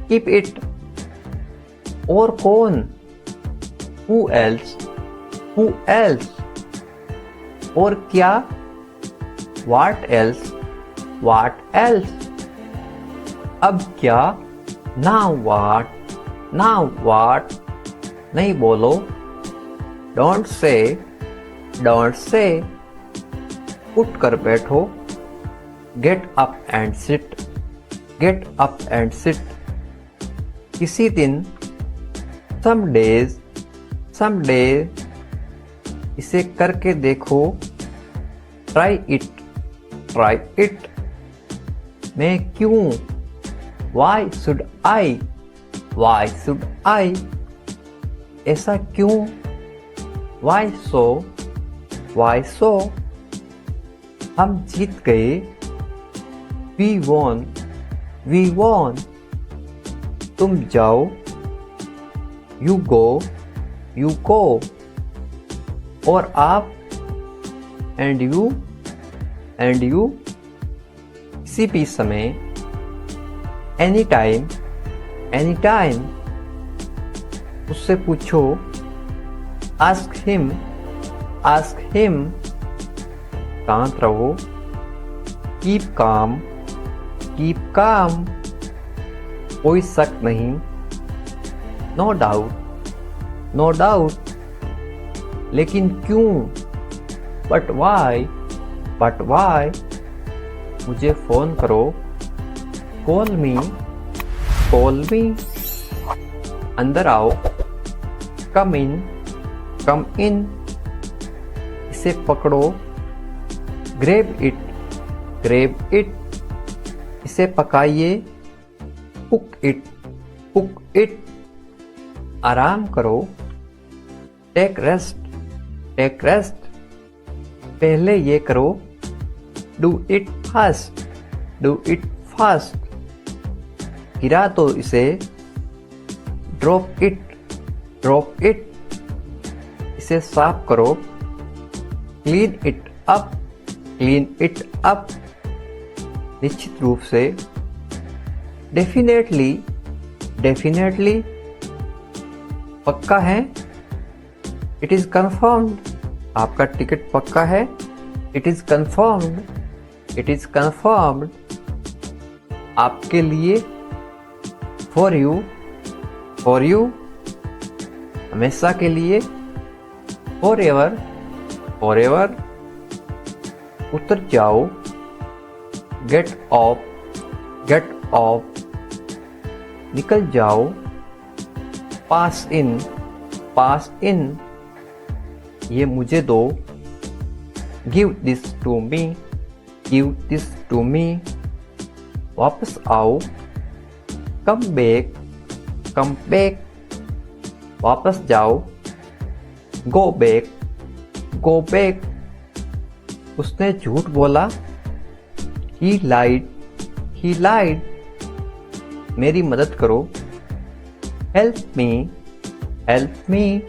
कीप इट, और कौन, हु एल्स, हु एल्स, और क्या, व्हाट एल्स, व्हाट एल्स, अब क्या, नाउ व्हाट, नाउ व्हाट, नहीं बोलो, डोंट से, डोंट से, उठ कर बैठो, get up and sit, get up and sit, किसी दिन, सम डेज, सम डेज, इसे करके देखो, ट्राई इट, ट्राई इट, मैं क्यों, why should I, why should I, ऐसा क्यों, वाई सो, वाई सो, हम जीत गए, वी वॉन, वी वॉन, तुम जाओ, यू गो, यू गो, और आप, एंड यू, एंड यू, किसी भी समय, एनी टाइम, एनी टाइम, उससे पूछो, आस्क हिम, आस्क हिम, शांत रहो, कीप काम, कीप काम, कोई शक नहीं, नो डाउट, नो डाउट, लेकिन क्यों, बट वाई, बट वाई, मुझे फोन करो, कॉल मी, कॉल मी, अंदर आओ, कम इन, कम इन, इसे पकड़ो, ग्रेब इट, ग्रेब इट, इसे पकाइए, कुक इट, कुक इट, आराम करो, टेक रेस्ट, टेक रेस्ट, पहले ये करो, do it fast, do it fast, गिरा तो इसे, ड्रॉप इट, ड्रॉप इट, इसे साफ करो, clean it up, clean it up, निश्चित रूप से, डेफिनेटली, डेफिनेटली, पक्का है, इट इज कंफर्म्ड, आपका टिकट पक्का है, it is confirmed, it is confirmed, आपके लिए, फॉर यू, फॉर यू, हमेशा के लिए, फॉर एवर, फॉर एवर, उतर जाओ, गेट ऑफ, गेट ऑफ, निकल जाओ, पास इन, पास इन, ये मुझे दो, give this to me, give this to me, वापस आओ, कम बैक, कम बैक, वापस जाओ, गो बैक, गो बैक, उसने झूठ बोला, ही लाइड, ही लाइड, मेरी मदद करो, हेल्प मी, हेल्प मी,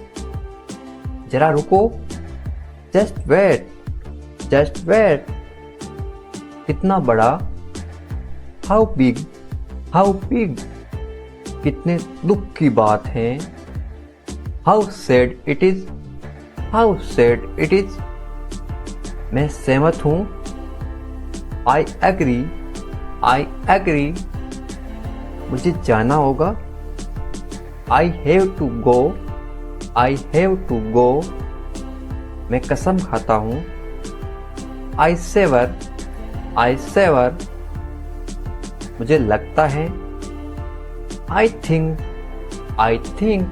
जरा रुको, जस्ट वेट, जस्ट वेट, कितना बड़ा, हाउ बिग, हाउ बिग, कितने दुख की बात है, how sad it is, how sad it is, मैं सहमत हूं, आई एग्री, आई एग्री, मुझे जाना होगा, I have to go, I have to go, मैं कसम खाता हूं, आई सेवर, आई सेवर, मुझे लगता है, आई थिंक, आई थिंक,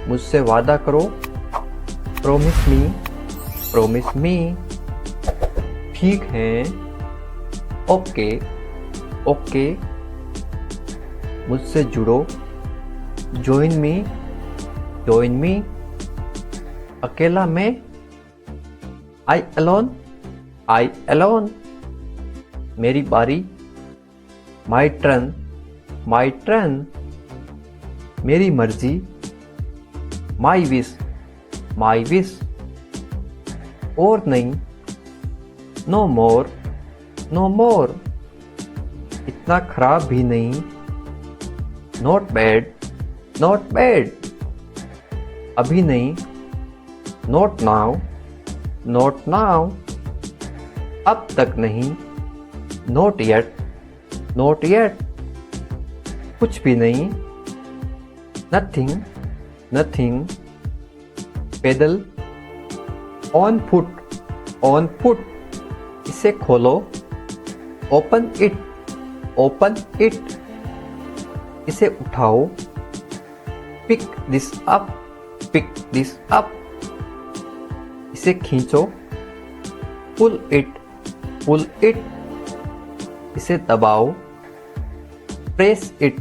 मुझसे वादा करो, प्रोमिस मी, प्रोमिस मी, ठीक है, ओके, ओके, मुझसे जुड़ो, ज्वाइन मी, ज्वाइन मी, अकेला मैं, I alone, I alone. मेरी बारी, my turn, my turn. मेरी मर्जी, my wish, my wish. और नहीं, no more, no more. इतना खराब भी नहीं, not bad, not bad. अभी नहीं, not now, not now. अब तक नहीं, not yet, not yet. कुछ भी नहीं, nothing, nothing. पैदल, on foot, on foot. इसे खोलो, open it, open it. इसे उठाओ, pick this up, pick this up. इसे खींचो, pull it, pull it. इसे दबाओ, press it,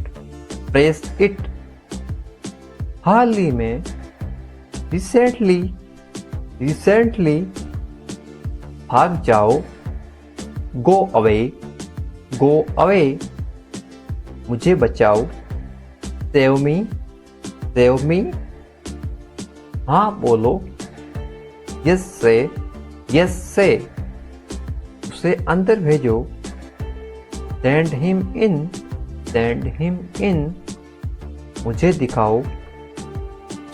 press it. हाल ही में, recently, recently. भाग जाओ, go away, go away. मुझे बचाओ, save me, save me. हाँ बोलो, yes say, yes say. उसे अंदर भेजो, send him in, send him in. मुझे दिखाओ,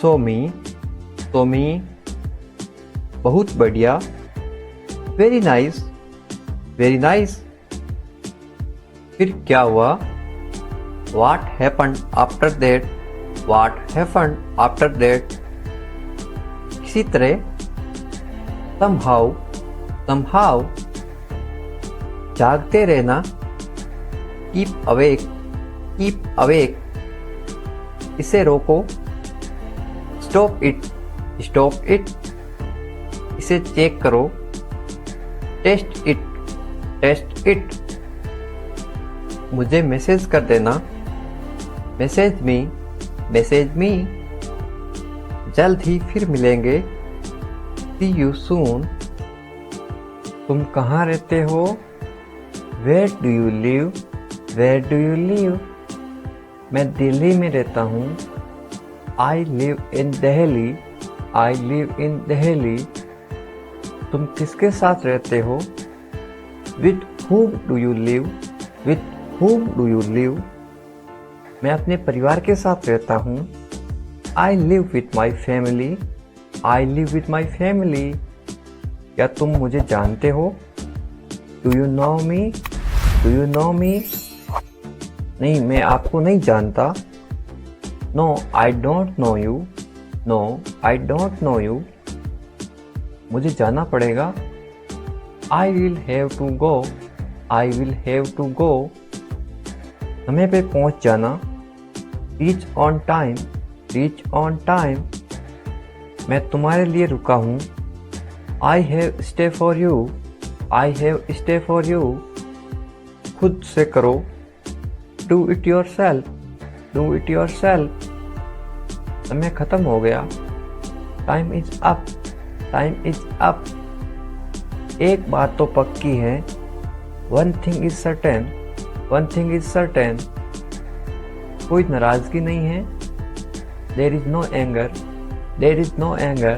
show me, show me. बहुत बढ़िया, very nice, very nice. फिर क्या हुआ? What happened after that? What happened after that? किसी तरह, somehow, somehow. जागते रहना, keep awake, keep awake. इसे रोको, stop it, stop it. इसे चेक करो, test it, test it. मुझे मैसेज कर देना, मैसेज मी, मैसेज मी. जल्द ही फिर मिलेंगे, see you soon. तुम कहाँ रहते हो? Where do you live? Where do you live? मैं दिल्ली में रहता हूँ. I live in Delhi. I live in Delhi. तुम किसके साथ रहते हो? With whom do you live? With whom do you live? मैं अपने परिवार के साथ रहता हूँ. I live with my family. I live with my family. क्या तुम मुझे जानते हो? Do you know me? Do you know me? नहीं, मैं आपको नहीं जानता. No, I don't know you. No, I don't know you. मुझे जाना पड़ेगा. I will have to go. I will have to go. समय पे पहुंच जाना. Reach on time. Reach on time. मैं तुम्हारे लिए रुका हूँ. I have stay for you. I have stay for you. खुद से करो. Do it yourself. Do it yourself. समय खत्म हो गया. Time is up. Time is up. एक बात तो पक्की है. One thing is certain. One thing is certain. कोई नाराजगी नहीं है. There is no anger. There is no anger.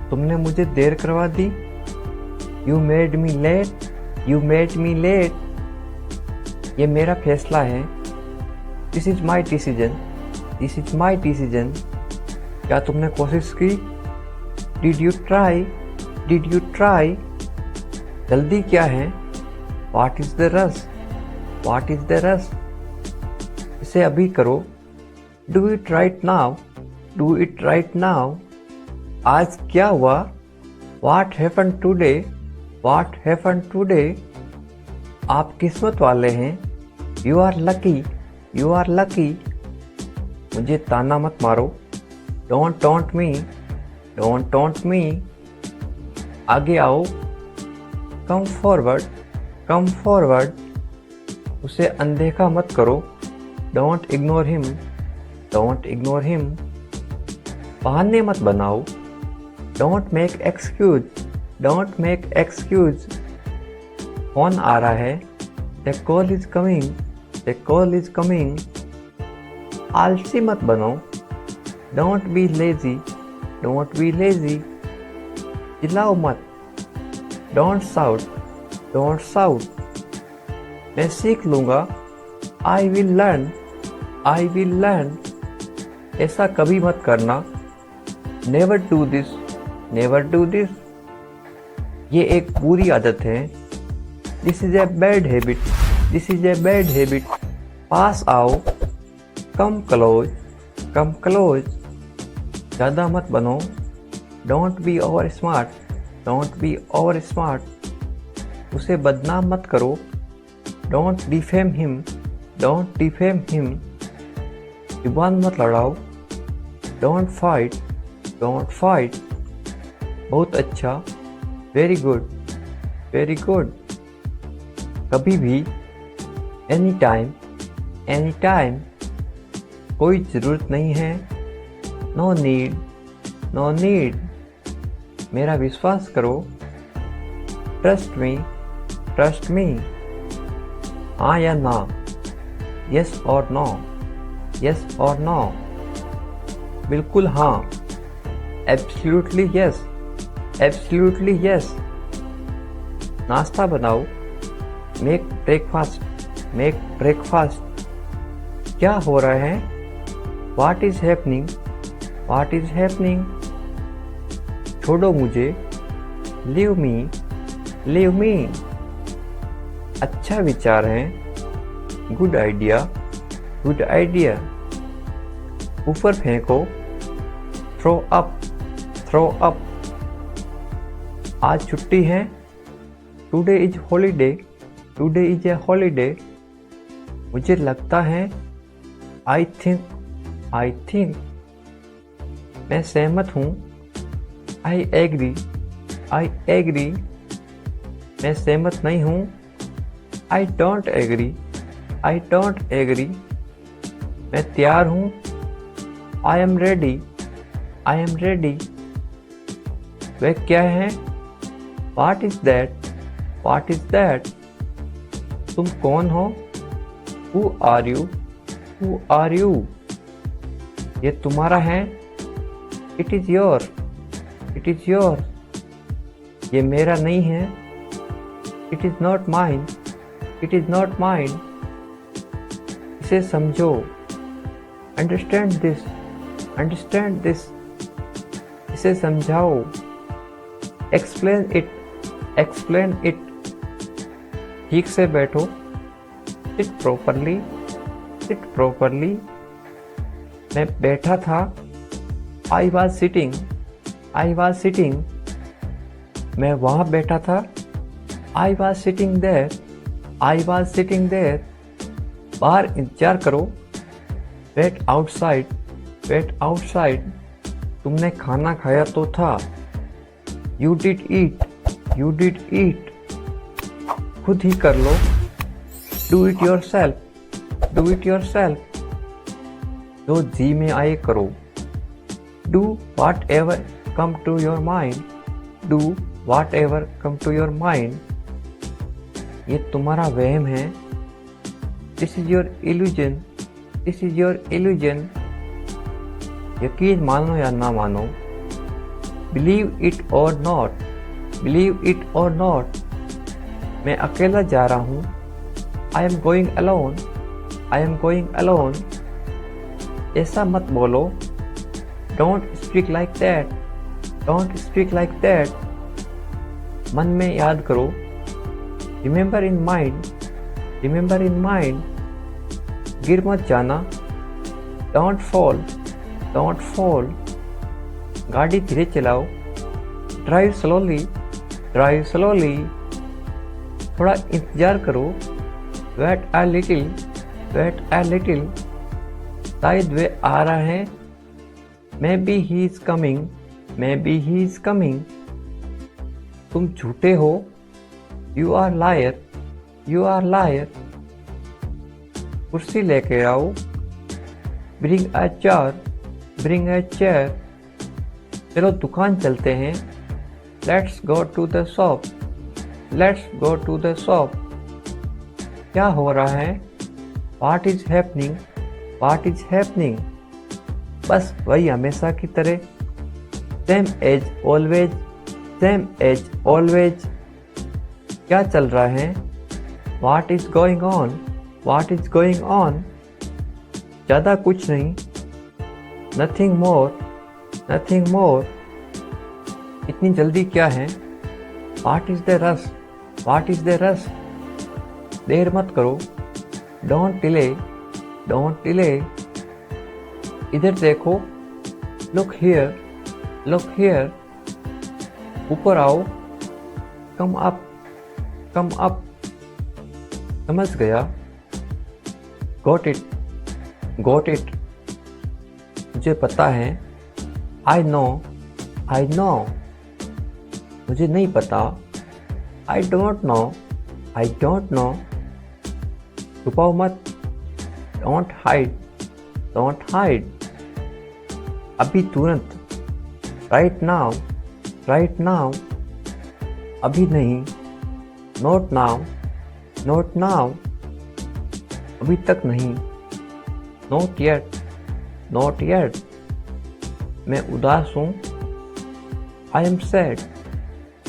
तुमने मुझे देर करवा दी. You made me late. You made me late. ये मेरा फैसला है. This is my decision. This is my decision. क्या तुमने कोशिश की? Did you try? Did you try? जल्दी क्या है? What is the rush? What is the rush? इसे अभी करो. Do it right now. Do it right now. आज क्या हुआ? What happened today? What happened today? आप किस्मत वाले हैं. You are lucky. You are lucky. मुझे ताना मत मारो. Don't taunt me. Don't taunt me. आगे आओ. Come forward. Come forward. उसे अनदेखा मत करो. Don't ignore him. Don't ignore him. बहाने मत बनाओ. Don't make excuse, don't make excuse. Phone आ रहा है, the call is coming, the call is coming. आलसी मत बनो, don't be lazy, don't be lazy. चिल्लाओ मत, डोंट शाउट, डोंट शाउट। मैं सीख लूंगा, I will learn, I will learn. ऐसा कभी मत करना, never do this, never do this. ये एक बुरी आदत है, this is a bad habit, this is a bad habit. पास आओ, कम क्लोज, कम क्लोज। ज़्यादा मत बनो, don't B over smart, don't be over smart. उसे बदनाम मत करो, don't defame him, don't defame him. जुबान मत लड़ाओ, डोंट फाइट, डोंट फाइट। बहुत अच्छा, वेरी गुड, वेरी गुड। कभी भी, एनी टाइम, एनी टाइम। कोई ज़रूरत नहीं है, नो नीड, नो नीड। मेरा विश्वास करो, ट्रस्ट मी, ट्रस्ट मी। हाँ या ना, यस और नो, यस और नो। बिल्कुल हाँ, एब्सोल्युटली यस, एब्सोल्युटली यस। नाश्ता बनाओ, मेक ब्रेकफास्ट, मेक ब्रेकफास्ट। क्या हो रहा है, what is happening, what is happening. छोड़ो मुझे, लीव मी, लीव मी। अच्छा विचार है, गुड आइडिया, गुड आइडिया। ऊपर फेंको, थ्रो अप, थ्रो अप। आज छुट्टी है, today is holiday, today is a holiday. मुझे लगता है, आई थिंक, आई थिंक। मैं सहमत हूँ, आई एग्री, आई एग्री। मैं सहमत नहीं हूँ, I don't agree, I don't agree. मैं तैयार हूँ, I am ready, I am ready. वह क्या है, what is that, what is that. तुम कौन हो, who are you, who are you. ये तुम्हारा है, it is your, it is your. ये मेरा नहीं है, it is not mine, it is not mine. इसे समझो, अंडरस्टैंड दिस, अंडरस्टैंड दिस। इसे समझाओ, एक्सप्लेन इट, एक्सप्लेन इट। ठीक से बैठो, सिट प्रॉपरली, सिट प्रॉपरली। मैं बैठा था, I was sitting, I was sitting. मैं वहाँ बैठा था, I was sitting there, I was sitting there. बाहर इंतजार करो, वेट आउटसाइड, वेट आउटसाइड। तुमने खाना खाया तो था, you did eat, you did eat. खुद ही कर लो, do it yourself, do it yourself. जो जी में आए करो, do whatever come to your mind, do whatever come to your mind. ये तुम्हारा वहम है, this is your illusion, this is your illusion. यकीन मानो या ना मानो, believe it or not, believe it or not. मैं अकेला जा रहा हूँ, I am going alone, I am going alone. ऐसा मत बोलो, don't speak like that, don't speak like that. मन में याद करो, remember in mind, remember in mind. गिर मत जाना, डोंट फॉल, डोंट फॉल। गाड़ी धीरे चलाओ, ड्राइव स्लोली, ड्राइव स्लोली। थोड़ा इंतजार करो, wait a little, wait a little. शायद वे आ रहा है, may be he is coming, may be he is coming. तुम झूठे हो, you are liar, you are liar. कुर्सी लेके आओ, bring a chair, bring a chair. चलो दुकान चलते हैं। Let's go to the shop. Let's go to the shop. क्या हो रहा है? What is happening? What is happening? बस वही हमेशा की तरह। Same as always. Same as always. क्या चल रहा है? What is going on? What is going on? ज़्यादा कुछ नहीं। Nothing more. Nothing more. इतनी जल्दी क्या है? What is the rush? What is the rush? देर मत करो। Don't delay. Don't delay. इधर देखो। Look here. Look here. ऊपर आओ। Come up. Come up. समझ गया। Got it. Got it. मुझे पता है। I know. I know. मुझे नहीं पता। I don't know. I don't know. छुपाओ मत। Don't hide. Don't hide. अभी तुरंत। Right now. Right now. अभी नहीं। Not now. Not now. अभी तक नहीं। Not yet. Not yet. मैं उदास हूँ। I am sad.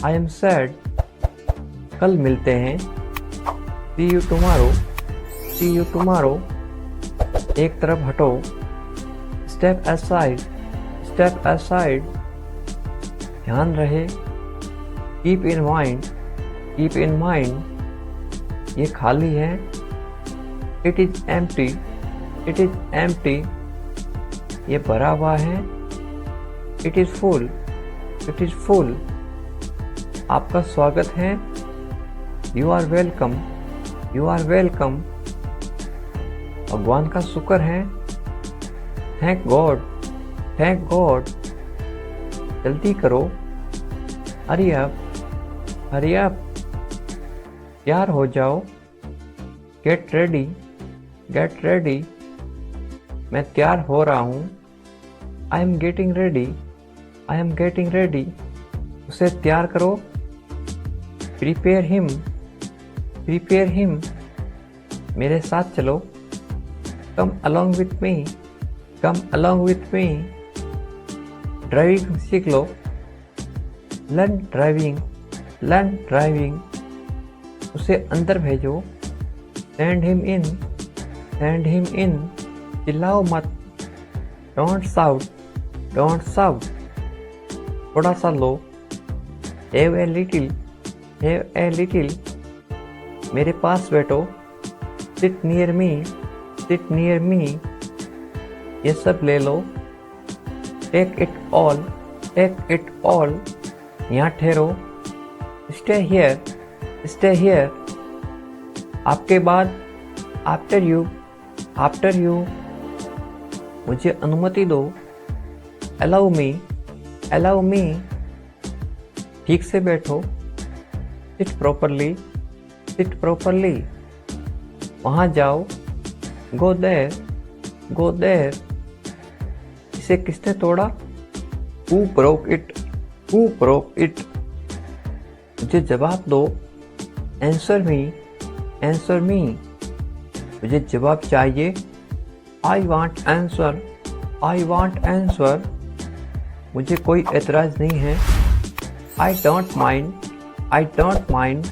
I am sad. कल मिलते हैं। See you tomorrow. See you tomorrow. एक तरफ हटो। Step aside. Step aside. ध्यान रहे। Keep in mind. Keep in mind. ये खाली है। It is empty. It is empty. ये भरा हुआ है। It is full. It is full. आपका स्वागत है। You are welcome. You are welcome. भगवान का शुक्र है। Thank God. Thank God. जल्दी करो। Hurry up. Hurry up. तैयार हो जाओ। Get ready. Get ready. मैं तैयार हो रहा हूँ। I am getting ready. I am getting ready. उसे तैयार करो। Prepare him. Prepare him. मेरे साथ चलो। Come along with me. Come along with me. Driving सीख लो। Learn driving. Learn driving. उसे अंदर भेजो। Send him in. Send him in. चिल्लाओ मत। Don't shout. Don't shout. थोड़ा सा लो। Have a little. Have a little. मेरे पास बैठो। Sit near me. Sit near me. ये सब ले लो। Take it all. Take it all. यहाँ ठहरो। Stay here. Stay here. आपके बाद। After you. After you. मुझे अनुमति दो। Allow me. Allow me. ठीक से बैठो। Sit properly. Sit properly. वहाँ जाओ। Go there. Go there. इसे किसने तोड़ा? Who broke it? Who broke it? मुझे जवाब दो। Answer me. Answer me. मुझे जवाब चाहिए। I want answer. I want answer. मुझे कोई एतराज नहीं है। I don't mind. I don't mind.